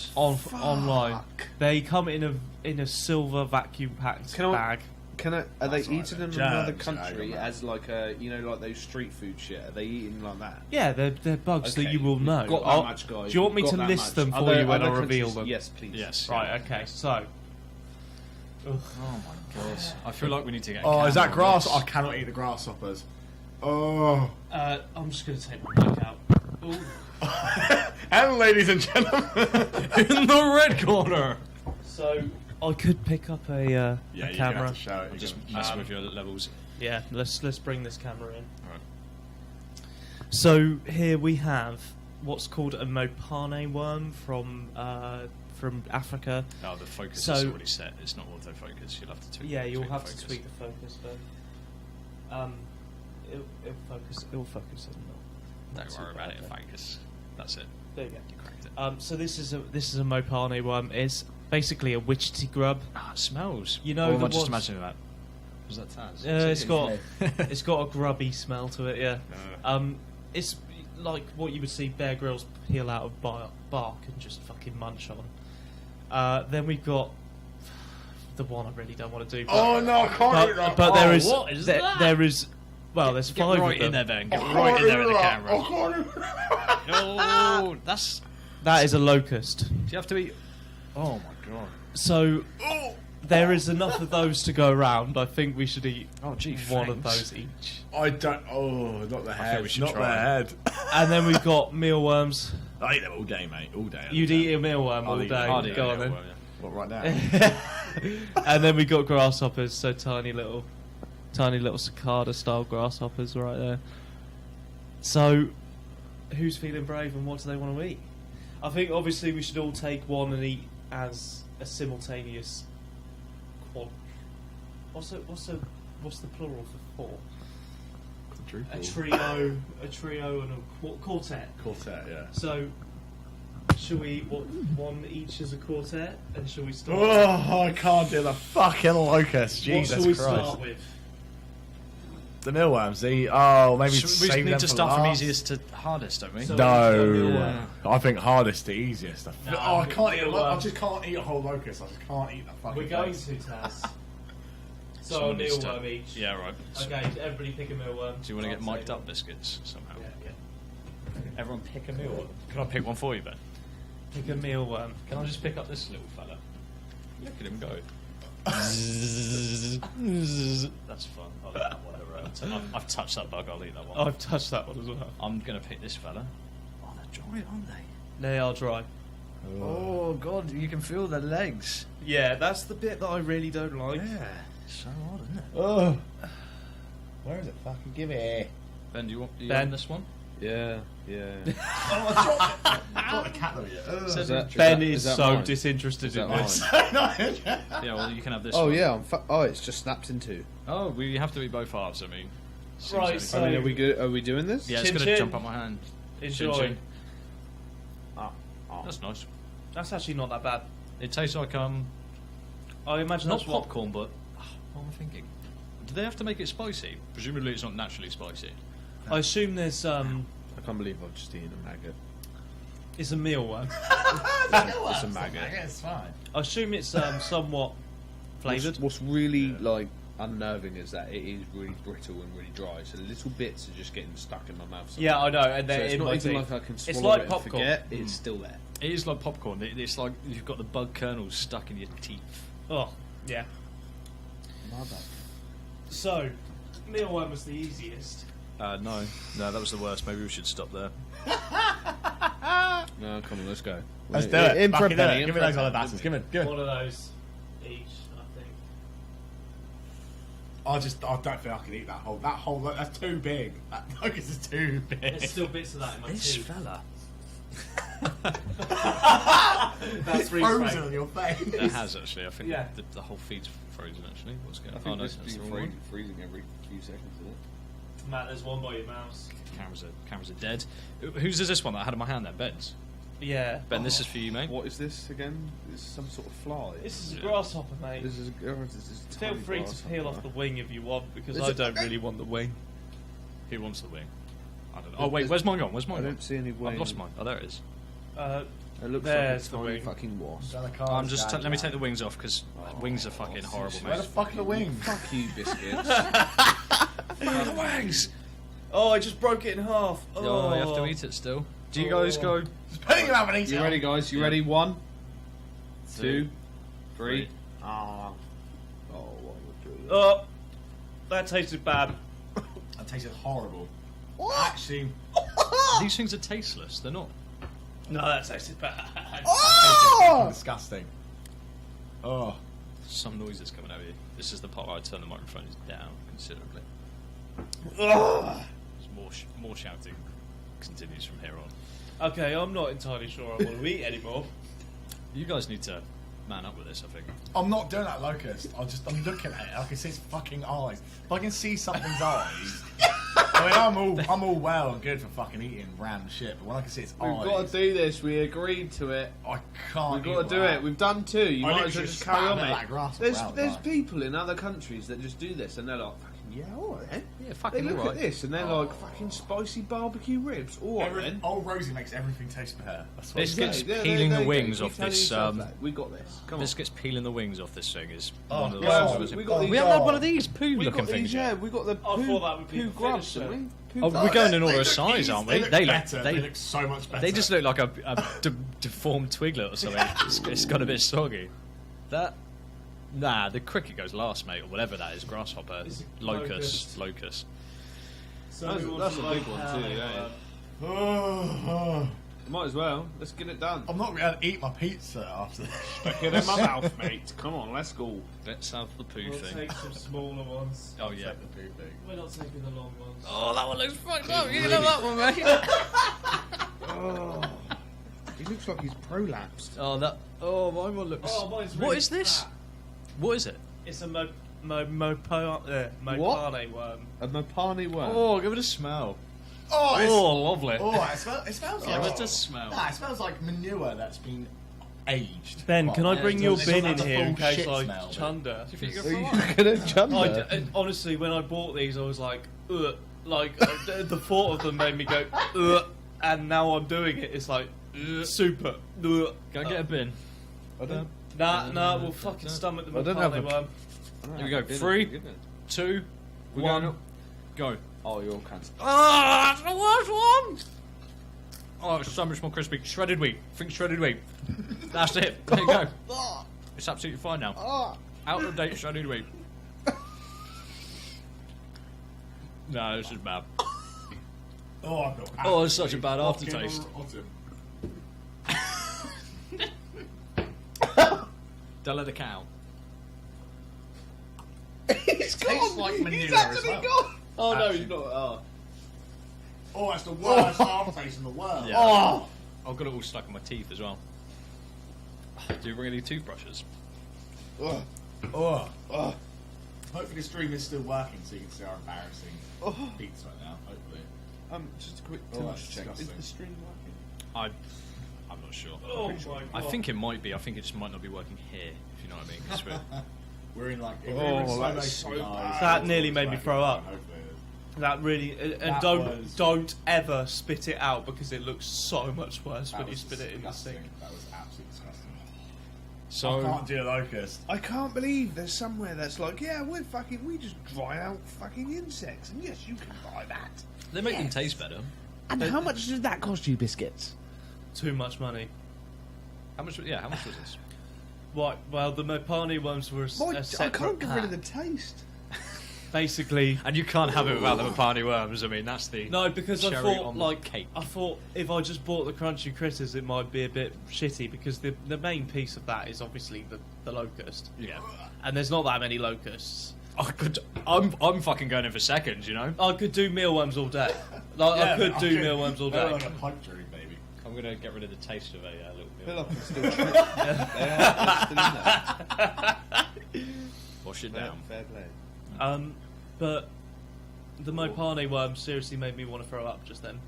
online. They come in a silver vacuum packed Can I- bag. Are they That's right, eating them in germs, another I country don't know. as like a like those street food shit? Are they eating like that? Yeah, they're bugs that Okay, you will you've know. got that I'll- much, guys. Do you want me You've to got that list much. them for Other- you when I other reveal countries- them? Yes, please. Yes. Right. Okay. So. Ugh. Oh my god. I feel like we need to get a Oh, is that camera on grass? this. I cannot eat the grasshoppers. Oh. I'm just going to take my mic out. Ooh. And ladies and gentlemen. In the red corner! So I could pick up a Yeah, you're gonna camera. have to show it. I'm just You're messing gonna- with your levels. Yeah, let's bring this camera in. Alright. So here we have what's called a mopane worm from Africa. No, the focus So- is already set. It's not autofocus. You'll have to tweak. Yeah, you'll tweak have the to focus. tweak the focus, but it'll focus. It'll focus on not Don't too worry about bad it. there. Focus. That's it. There you go. You cracked it. So this is a mopane worm. It's basically a witchetty grub. Ah, it smells. You know Or am the I just ones- imagining that? Was that Taz? It's got a grubby smell to it. Yeah. It's like what you would see Bear Grylls peel out of bark and just fucking munch on. Then we've got the one I really don't want to do. But, Oh no, I can't eat that. but there is what is that? there is there's Get five right of them. in there, Ben. Get I right can't in there eat with the that. camera. I can't eat that. No, that's. That is a locust. Do you have to eat? Oh my god. So there is enough of those to go around. I think we should eat Oh gee, one of thanks. those each. I don't. Oh, not the head. we should not try. the head. And then we've got mealworms. I eat them all day, mate. All day. You'd eat a mealworm I'll all eat day. them. I'd eat Go it, on then. well, yeah. What, right now? And then we got grasshoppers, so tiny little cicada style grasshoppers right there. So, who's feeling brave and what do they want to eat? I think obviously we should all take one and eat as a simultaneous quad. What's the plural for four? A trio and a quartet. Quartet, yeah. So, shall we eat one each as a quartet, and shall we start? Oh, I can't do the fucking locust. Jesus what shall we Christ. start with? The mealworms. Maybe We save them need to for start from last. easiest to hardest, don't we? So- No, I think hardest to easiest. No, Oh, I can't eat. I mealworm. just can't eat a whole locust. I just can't eat that fucking. We're going place. to, Taz. So a Someone needs to- mealworm each. Yeah, right. Okay, everybody pick a mealworm. Do you want to get I'll mic'd say- up biscuits somehow? Yeah, yeah. Everyone pick a mealworm. Can I pick one for you, Ben? Pick a mealworm. Can I just pick up this little fella? Look at him go. That's fun. I'll eat that one over. I've touched that bug. I'll eat that one. I've touched that one as well. I'm gonna pick this fella. Oh, they're dry, aren't they? They are dry. Oh god, you can feel the legs. Yeah, that's the bit that I really don't like. Yeah, it's so odd, isn't it? Oh. Where is it? Fucking give it. Ben, do you want Ben. this one? Yeah. Oh, I dropped the cat though. Is that- Ben is is that so mine? disinterested Is in that this. Yeah, well, you can have this Oh one. yeah, it's just snapped in two. Oh, we have to eat both halves, I mean. Seems Right, only- so- I mean, are we good? Are we doing this? Yeah, it's Chin going to chin. jump out my hand. Enjoy. Chin chin. Oh. That's nice. That's actually not that bad. It tastes like, I imagine not that's what. popcorn, but what am I thinking? Do they have to make it spicy? Presumably it's not naturally spicy. I assume there's I can't believe I've just eaten a maggot. it's a mealworm. It's a maggot. It's fine. I assume it's somewhat flavoured. What's really like unnerving is that it is really brittle and really dry. So little bits are just getting stuck in my mouth. Somewhere. Yeah, I know, and So they're it's in not my even teeth. like I can swallow It's like it and popcorn. forget. It's still there. It is like popcorn. It's like you've got the bug kernels stuck in your teeth. Oh, yeah. Mother. So, mealworm was the easiest. No, that was the worst. Maybe we should stop there. No, come on, let's go. Let's do it. In for a Fucking do it. penny. Give me those other bastards. Give it. One of those each, I think. I don't think I can eat that whole. That's too big. That focus is too big. There's still bits of that in my This teeth. fella. That's frozen on your face. It has actually. I think Yeah. the whole feed's frozen actually. What's going I on? think Oh, no, this that's is the wrong one. freezing every few seconds, isn't it? Matt, there's one by your mouse. Cameras are dead. Whose is this one that I had in my hand then? Ben's. Yeah. Ben, this is for you, mate. What is this again? It's some sort of fly. This is a Yeah. grasshopper, mate. This is a Feel tiny free to grasshopper. peel off the wing if you want, because Is I it- don't really want the wing. Who wants the wing? I don't know. Oh wait, where's mine gone? Where's mine I gone? don't see any wing. I've lost mine. Oh, there it is. It looks There's the like a tiny wing. fucking wasp. I'm just let me take the wings off because wings are fucking horrible, Where the mate. fuck are the wings? Fuck you, biscuits. Where are the wings? Oh, I just broke it in half. Oh, you have to eat it still. Do you guys go? Just putting them out and eat You ready, guys? You ready? 1, 2, 3. Three. Ah. Oh, what would you? Oh, that tasted bad. That tasted horrible. Actually, These things are tasteless. They're not. No, that tasted bad. fucking disgusting. Oh, Some noises coming out of you. This is the part where I turn the microphone down considerably. More shouting continues from here on. Okay, I'm not entirely sure I want to eat anymore. You guys need to man up with this, I think. I'm not doing that, Locust. I'm looking at it. I can see its fucking eyes. If I can see something's eyes, I mean, I'm all well and good for fucking eating random shit. But when I can see its We've eyes, got to do this. We agreed to it. I can't. We've got to do it. We've done 2. You I might as literally well just spat carry on, in mate. that grass There's for hours, there's right? people in other countries that just do this, and they're like, fucking yeah, all right. Yeah, They fucking look alright. at this, and they're like, fucking spicy barbecue ribs. All right, then. Old Rosie makes everything taste better. That's what This I'm gets saying. There- peeling there the you go. wings Keep off telling this. yourself that. We got this. Come on. This gets peeling the wings off this thing is Oh, one of the God. worst. We got these- We haven't had one of God. these poo We looking got things these, yet. yeah. We got the I poo, thought that would be poo the grubs, finish, didn't we? Oh, Poo we're grubs. going in order They of look size, easy- aren't we? They They look look, better. They look so much better. they just look like a deformed twiglet or something. It's got a bit soggy. The cricket goes last, mate, or whatever that is. Grasshopper, It's a locust. So That's- we want that's to a like big one ham too, and, yeah. Oh, Might as well. Let's get it done. I'm not going to eat my pizza after this. Get it in my mouth, mate. Come on, let's go. Let's have the poo We'll thing. take some smaller ones. Oh yeah. Take the poo thing. We're not taking the long ones. Oh, that one looks fucked up. You can have that one, mate. Oh, he looks like he's prolapsed. Oh, that. Oh, my one looks. Oh, mine's What really is this? fat. What is it? It's a mopane worm. A Mopani worm. Oh, give it a smell. Oh, it's, Oh, lovely. oh, it smells Give like. it a smell. Nah, it smells like manure that's been aged. Ben, Well, can I yeah, bring it your doesn't bin have in the here in full case shit I smell, but- chunder? Do you think Are you're you right? gonna chunder? Honestly, when I bought these, I was like, ugh. Like, the thought of them made me go, ugh. And now I'm doing it, it's like, super. Ugh. Go and get a bin. I don't. Nah, we'll fucking stomach the I don't have mopane a- worm. Here we go. Goodness, 3, goodness. 2, We're 1, going- go. Oh, you're cancer. Ah, that's the worst one. Oh, it's so much more crispy. Shredded wheat. Think shredded wheat. That's it. There you go. It's absolutely fine now. Out of date shredded wheat. No, this is bad. Oh, it's such a bad aftertaste. Don't let the cow. He's tastes like manure as well. gone. Oh no, Actually. he's not. Oh, that's the worst aftertaste in the world. Yeah. Oh. I've got it all stuck in my teeth as well. Do you bring any toothbrushes? Oh. Hopefully the stream is still working so you can see our embarrassing beats right now, hopefully. Just a quick Oh, temperature that's check. Is disgusting. the stream working? I'm not sure. Oh my I think it might be. I think it just might not be working here, if you know what I mean. 'cause We're in like... that's so bad. That nearly made me throw up. Hopefully it is. That really, and That was- don't ever spit it out because it looks so much worse That when you was spit it in the disgusting. sink. That was absolutely disgusting. So I can't do a locust. I can't believe there's somewhere that's like, yeah, we just dry out fucking insects, and yes, you can buy that. they make them taste better. And how much did that cost you, biscuits? Too much money. How much? Yeah, how much was this? Right, well, the Mopani worms were a I separate can't get rid of pack. the taste. Basically, And you can't have it without the Mopani worms. I mean, that's the no, because I cherry thought, on like, the cake. I thought if I just bought the crunchy critters, it might be a bit shitty because the main piece of that is obviously the locust, Yeah. and there's not that many locusts. I'm fucking going in for seconds. You know. I could do mealworms all day. Like, I could do mealworms all They're day. like a pipe dream, baby. I'm gonna get rid of the taste of a little I feel meal. like I'm still they are still in there. Wash it Fair, down. fair play. But the Mopani worms seriously made me want to throw up just then.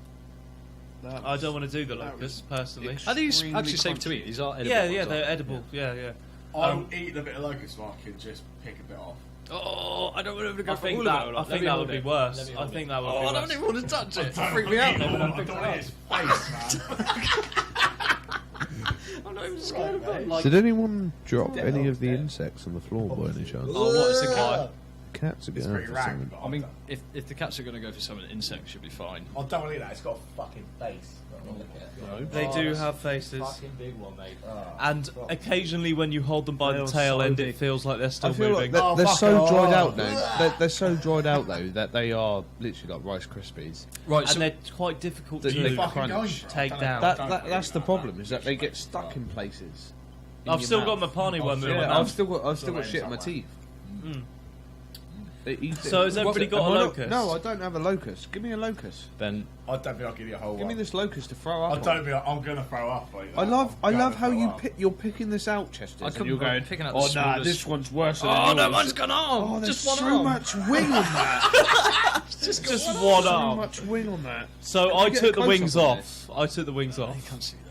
That I was- don't want to do the that locust was personally. Are these extremely actually safe to crunchy. eat? These are edible. Yeah, ones, yeah, aren't they're they? edible. Yeah. I'll eat a bit of locust so I can just pick a bit off. Oh, I don't want to go I for think all that of it. I think that would be worse. I think that would be Oh, I worse. don't even want to touch it. Freak me out. I don't want his face, man. I'm not even scared of them. Did anyone drop any of the insects on the floor by any chance? Oh, what? It's a cat. Cats are It's going pretty for something. rank. but I mean, don't- if the cats are going to go for something, insects should be fine. I don't want to eat that. It's got a fucking face. They do have faces, big one, mate. and occasionally when you hold them by They the are tail so end, big. it feels like they're still I feel moving. like Oh, they're fuck so off. dried out now. They're so dried out though that they are literally like Rice Krispies. Right, and so they're quite difficult That to they fucking crunch. going for it? take I don't down. know. That's the problem is that they get stuck in places. in I've your still mouth. got my Mopani worm in my Yeah, mouth. I've still got Still shit in my somewhere. teeth. They eat it. So has everybody got a Am I not- locust? No, I don't have a locust. Give me a locust. then I don't think I'll give you a whole Give me one. this locust to throw up. I on. don't think I'm going to throw up. Like that. I love I'm gonna how throw you up. you're picking this out, Chester. I and couldn't you're going. picking out the Oh no, smallest- this one's worse than oh yours. no, mine's gone off. Oh, there's Just one so arm. much wing on that. Just one So arm. much wing on that. So Can I you get took a the close-up wings on off. I took the wings off. I can't see that.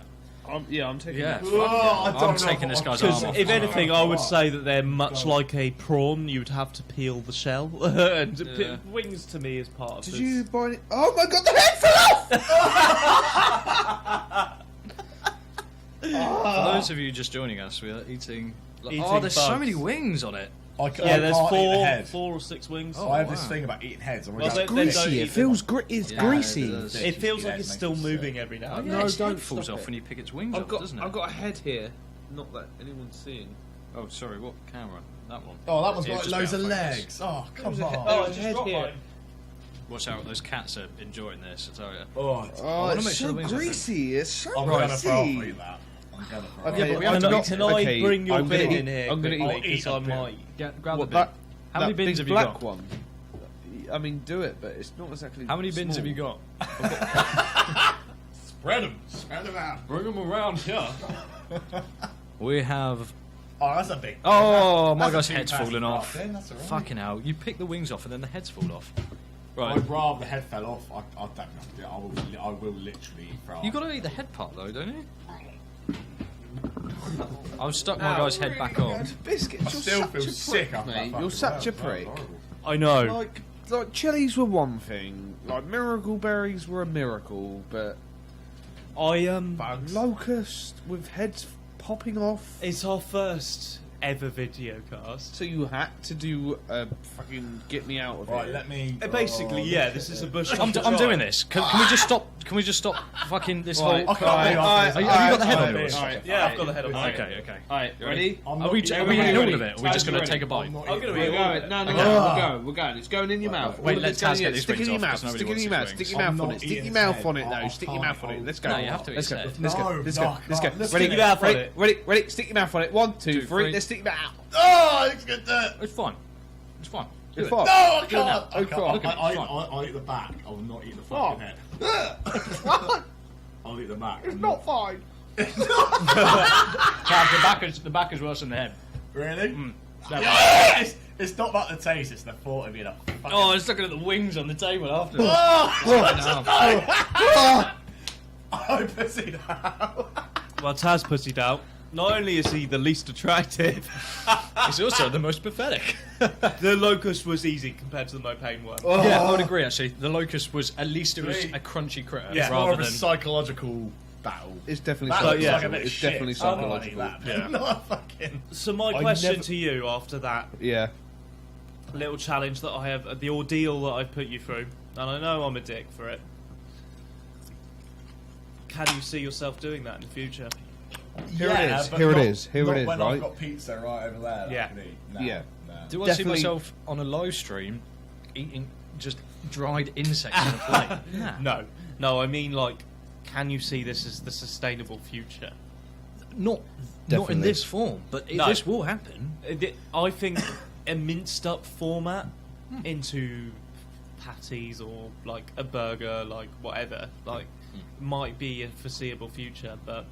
I'm taking. Yeah. that. Oh, I don't I'm know taking if this I- guy's Because arm off. if anything, I would Oh, say that they're much like a prawn. You'd have to peel the shell, and Yeah. wings to me is part of. Did this. you buy it? Oh my god, the head fell off! For those of you just joining us, we are eating. Eating oh, there's so bugs. many wings on it. I Yeah, there's can't eat the head. four or six wings. So I have this wow. thing about eating heads. I'm Well, really they- like, they don't Greasy. eat It feels them. it's Yeah, greasy. it does. It feels Yeah, like it it's makes still me moving sick. every now Oh, and no, then. its don't head falls stop off it. when you pick its wings I've off, got doesn't it? a head here. Not that anyone's seeing. Oh, sorry, what camera? That one. oh, that one's Yeah, got just loads of out of focus. legs. Oh, come There's a on. head- Oh, a it's head just here. here. Watch out, those cats are enjoying this, I tell you. Oh, Oh, wanna it's make sure so the wings are greasy. It's so I'm going to greasy. throw up eat that. I'm going to throw up. Okay, Yeah, but we I've have to got- Can I okay, bring your I'm gonna bin eat- in here? I'm gonna quickly, eat- 'cause I I'll eat that might. Grab What, the bin. that, How many that bins big have you black got? one? I mean, do it, but it's not exactly. How many bins small. have you got? Spread them. Spread them out. Bring them around here. We have. Oh, that's a big. Oh, my that's guy's a head's two-person fallen off. craft then, that's all right. Fucking hell. You pick the wings off and then the heads fall off. Right. I'd rather the head fell off. I don't know. Yeah, I will literally throw You up. got to eat the head part though, don't you? I've stuck my guy's head back on. Biscuits, I you're still such feel a sick prick, after that mate. fucking You're such a round. That was prick. horrible. I know. Like chilies were one thing, like miracle berries were a miracle, but I Bugs. locust with heads popping off. It's our first ever video cast. So you had to do fucking get me out of Right, here. let me. Basically, yeah, this is a bush. I'm doing this. Can we just stop? Can we just stop fucking this whole? Okay, Have you got the head on yours? Yeah, I've got the head on mine. Okay. Alright, ready? Are we in the middle of it? Or are we just going to take a bite? I'm going to We're be going. No, we're going. It's going in your mouth. Wait, All of let it's going Taz get in. these Stick it wings in your off, mouth. 'cause Stick nobody it in your wants mouth. these Stick your wings. mouth on I'm it. not Stick your eating mouth his on it. head. No, I'll stick your mouth on it. Let's go. No, you have to. Let's go. It's Let's go. No, Let's no, go. I Let's go. can't. Let's Ready? get your mouth on it. Ready? Stick your mouth on it. 1, 2, 2, 3. 3. Let's stick your mouth out. Oh, it's good to. It's fine. It's fine. It's No, fine. I it can't. now. I can't. Look at it, it's fine. I'll eat the back. I will not eat the Oh. fucking head. I'll eat the back. It's not fine. The back is worse than the head. Really? Yes! It's not about the taste. It's the thought of it. Fucking... Oh, I was looking at the wings on the table after. I pussied out. Well, Taz pussied out. Not only is he the least attractive, It's also the most pathetic. the locust was easy compared to the Mopane one. Yeah, I would agree. Actually, the locust was a crunchy critter Yeah, more rather of a than. psychological battle. It's definitely That looks like a bit of It's shit. definitely I don't wanna eat psychological. that. Yeah. Not a fucking. So my I question never- to you after that Yeah. little challenge that I have, the ordeal that I've put you through, and I know I'm a dick for it. Can you see yourself doing that in the future? Here it is, but here it not- is, here it not is, when right? I've got pizza right over there. that I Yeah. can eat. No, Yeah. no. Do I see Definitely- myself on a live stream eating just dried insects on a plate? Nah. No, I mean like, can you see this as the sustainable future? Not in Definitely. this form, but No. this will happen. I think a minced up format into patties or like a burger, like whatever, like might be a foreseeable future, but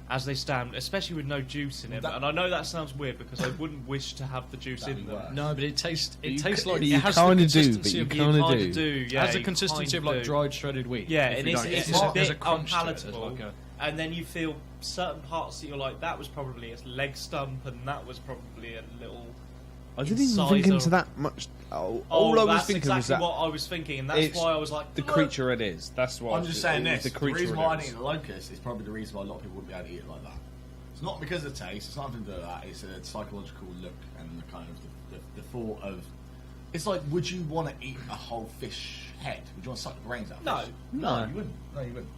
as they stand, especially with no juice in it, That- and I know that sounds weird because I wouldn't wish to have the juice That'd in be them. worse. No, but it tastes You like c- it you has the kinda do, consistency but you of kinda Kinda do. do, yeah. has the you consistency of kinda like do. dried shredded wheat. Yeah, If and you it's don't- a there's bit a crunch to it, there's unpalatable, like a- and then you feel certain parts that you're like, that was probably a leg stump, and that was probably a little. I didn't even think incisor. into that much. All Oh, I was that's thinking exactly was that what I was thinking, and that's it's why I was like, the "Look." creature it is. That's why I'm just saying it was this. The The creature reason it why I is. didn't eat the locust is probably the reason why a lot of people wouldn't be able to eat it like that. It's not because of taste. It's nothing to do with that. It's a psychological look and the kind of the thought of. It's like, would you want to eat a whole fish head? Would you want to suck the brains out? Of No. fish? No. you wouldn't. No, you wouldn't.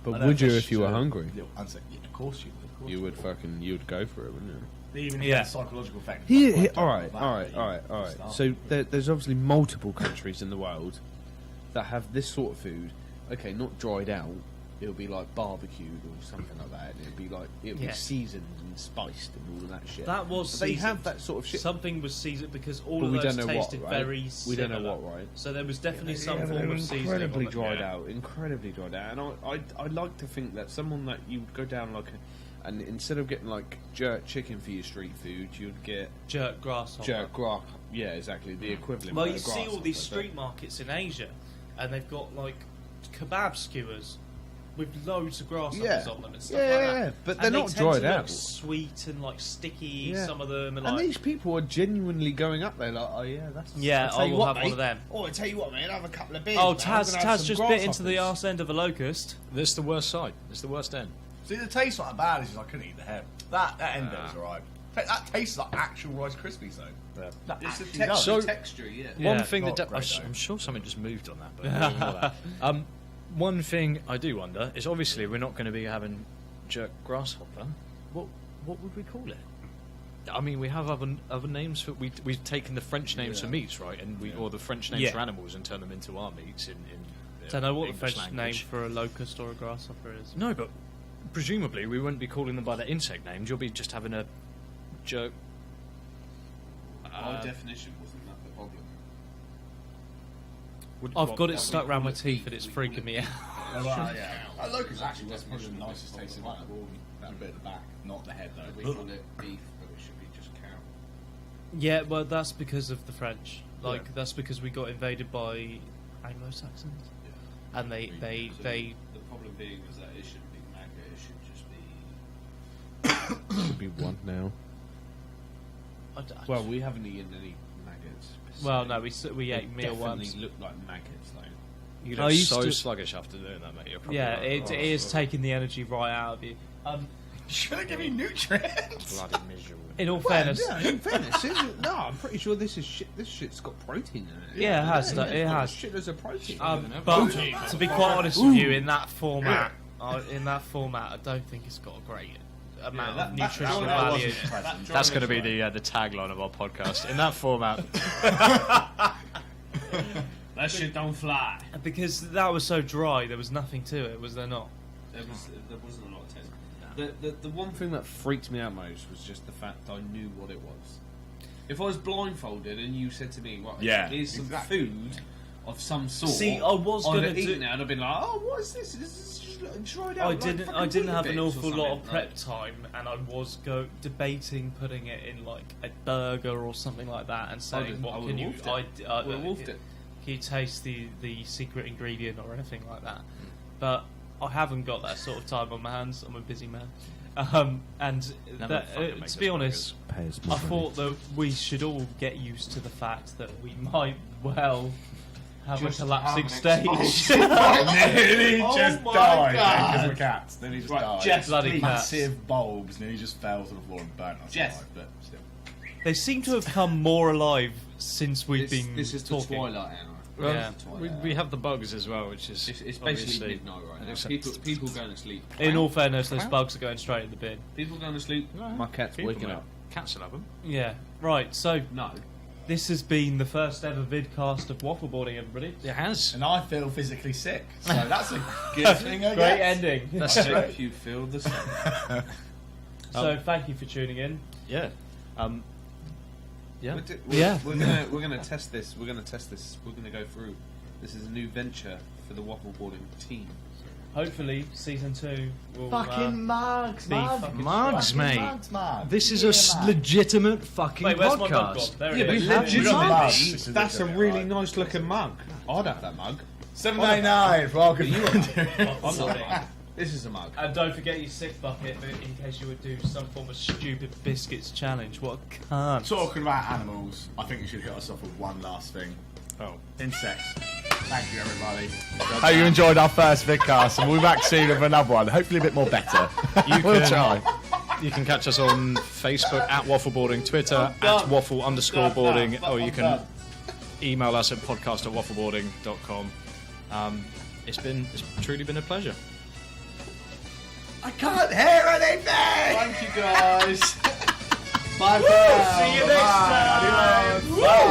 But I know would you fish if you were are hungry? little insect- yeah, of course you would. Of course You would fucking. You'd go for it, wouldn't you? Even if Yeah. the psychological effect. All right. So there's obviously multiple countries in the world that have this sort of food. Okay, not dried out. It'll be like barbecued or something like that. It'll be like it'll Yeah. be seasoned and spiced and all of that shit. That was But they seasoned. have that sort of shit. Something was seasoned because all But of we those don't know what, tasted right? very We don't know similar. what, right? So there was definitely some Yeah, form they're of seasoning. incredibly on it. dried Yeah. out, incredibly dried out. And I like to think that someone that you would go down like and instead of getting like jerk chicken for your street food, you'd get Jerk grasshopper. jerk grass. Yeah, exactly, the equivalent. Well, of you a see all grasshopper, these so- street markets in Asia, and they've got like kebab skewers with loads of grasshoppers Yeah. on them and stuff Yeah, like yeah, that. yeah. But And they're they not tend dried to look out. sweet and like sticky. Yeah. Some of them, and And like these people are genuinely going up there like, oh yeah, that's. Yeah, I'll tell I you will what, have mate. one of them. Oh, I tell you what, mate, I'll have a couple of beers. oh, mate. I'm Taz gonna have just some bit into the grasshoppers." arse end of a locust. That's the worst side. It's the worst end. See, the taste not that bad. It's just I couldn't eat the head. That end bit was alright. That tastes like actual Rice Krispies though. Yeah. That It's the actually does. So- texture, yeah. Yeah. One thing Not that great, though. I'm sure something just moved on that, but we'll ignore that. One thing I do wonder is obviously we're not going to be having jerk grasshopper. What would we call it? I mean, we have other names for we've taken the French names for meats, right? And or the French names Yeah. for animals and turned them into our meats in Don't know what the English French name language. for a locust or a grasshopper is. No, but presumably we wouldn't be calling them by their insect names. You'll be just having a jerk. By definition, wasn't that the problem? I've got it stuck around my teeth and it's freaking me out. Oh, well, yeah. That locust actually was probably the nicest tasting one. That bit at the back, not the head We though. call it beef, but it should be just cow. Yeah, well, that's because of the French. Like, Yeah. that's because we got invaded by Anglo-Saxons, and they. The problem being is that it shouldn't be maggot, it should just be. Should be one now. Well, we haven't eaten any maggots. per se. well, no, we They ate meal definitely worms. look like maggots, though. You I look used so to- sluggish after doing that, mate. You're probably Yeah, like, it is taking the energy right out of you. Should I give you nutrients? Bloody miserable. In all fairness, Yeah, in fairness, no, I'm pretty sure this is shit. This shit's got protein in it. Yeah, it has, it it's got has. Shit, there's a protein. but to be quite honest with you, in that format, I don't think it's got a great amount of nutritional value. That's going to be the tagline of our podcast. In that format. That shit don't fly. Because that was so dry, there was nothing to it, was there not? There wasn't a lot of taste. The one thing that freaked me out most was just the fact I knew what it was. If I was blindfolded and you said to me, "Right, here's some food of some sort," See, I was I'd gonna have do- eaten it and I'd been like, "Oh, what is this? This is just like dried out." I like didn't fucking have an Weetabix or awful lot of something, prep like- time, and I was debating putting it in like a burger or something like that, and saying, I "What would've can you? wolfed it. I would've wolfed it. Can you taste the secret ingredient or anything like that?" But I haven't got that sort of time on my hands. I'm a busy man, and Never fucking make to us be honest, Pay us I thought that we should all get used to the fact that we might well have Just a collapsing have an stage. Nearly just my died God. because of the cats. Nearly just Right, died. Jess, Bloody please. cats. Massive bulbs nearly just fell to the floor and burnt us Jess. alive, but still. They seem to have come more alive since we've been This is talking. the twilight hour. Well, Yeah. we have the bugs as well, which is It's basically obviously midnight right now. unacceptable. People going to sleep. In all fairness, those bugs are going straight in the bin. People going to sleep. My cat's People, waking mate. up. Cats will have them. Yeah, right. So No. this has been the first ever vidcast of waffleboarding, everybody. It has. And I feel physically sick, so that's a good thing, I Great guess. ending. That's I it. hope you feel the same. So thank you for tuning in. Yeah. Yeah. We're gonna test this. We're gonna test this. We're gonna go through. This is a new venture for the waffleboarding team. Hopefully, season 2 will mugs, be fucking Mugs, strong. mate. Mugs, man. This is Yeah, a man. legitimate fucking Wait, where's my mug gone? podcast. There Yeah, it but is. legitimately, This is that's a legitimate, really right. nice looking mug. I'd have that mug. $7.99. Welcome. I'm not eating. This is a mug. And don't forget your sick bucket in case you would do some form of stupid biscuits challenge. What a cunt. Talking about animals, I think we should hit us off with one last thing. Oh. Insects. Thank you, everybody. Hope you enjoyed our first vidcast, and we'll be back soon with another one. Hopefully a bit more better. We'll try. You can catch us on Facebook at Waffleboarding, Twitter at Waffle_boarding, or you can email us at podcast@waffleboarding.com. It's truly been a pleasure. I can't hear anything! Thank you guys. Bye. See you next time. Bye.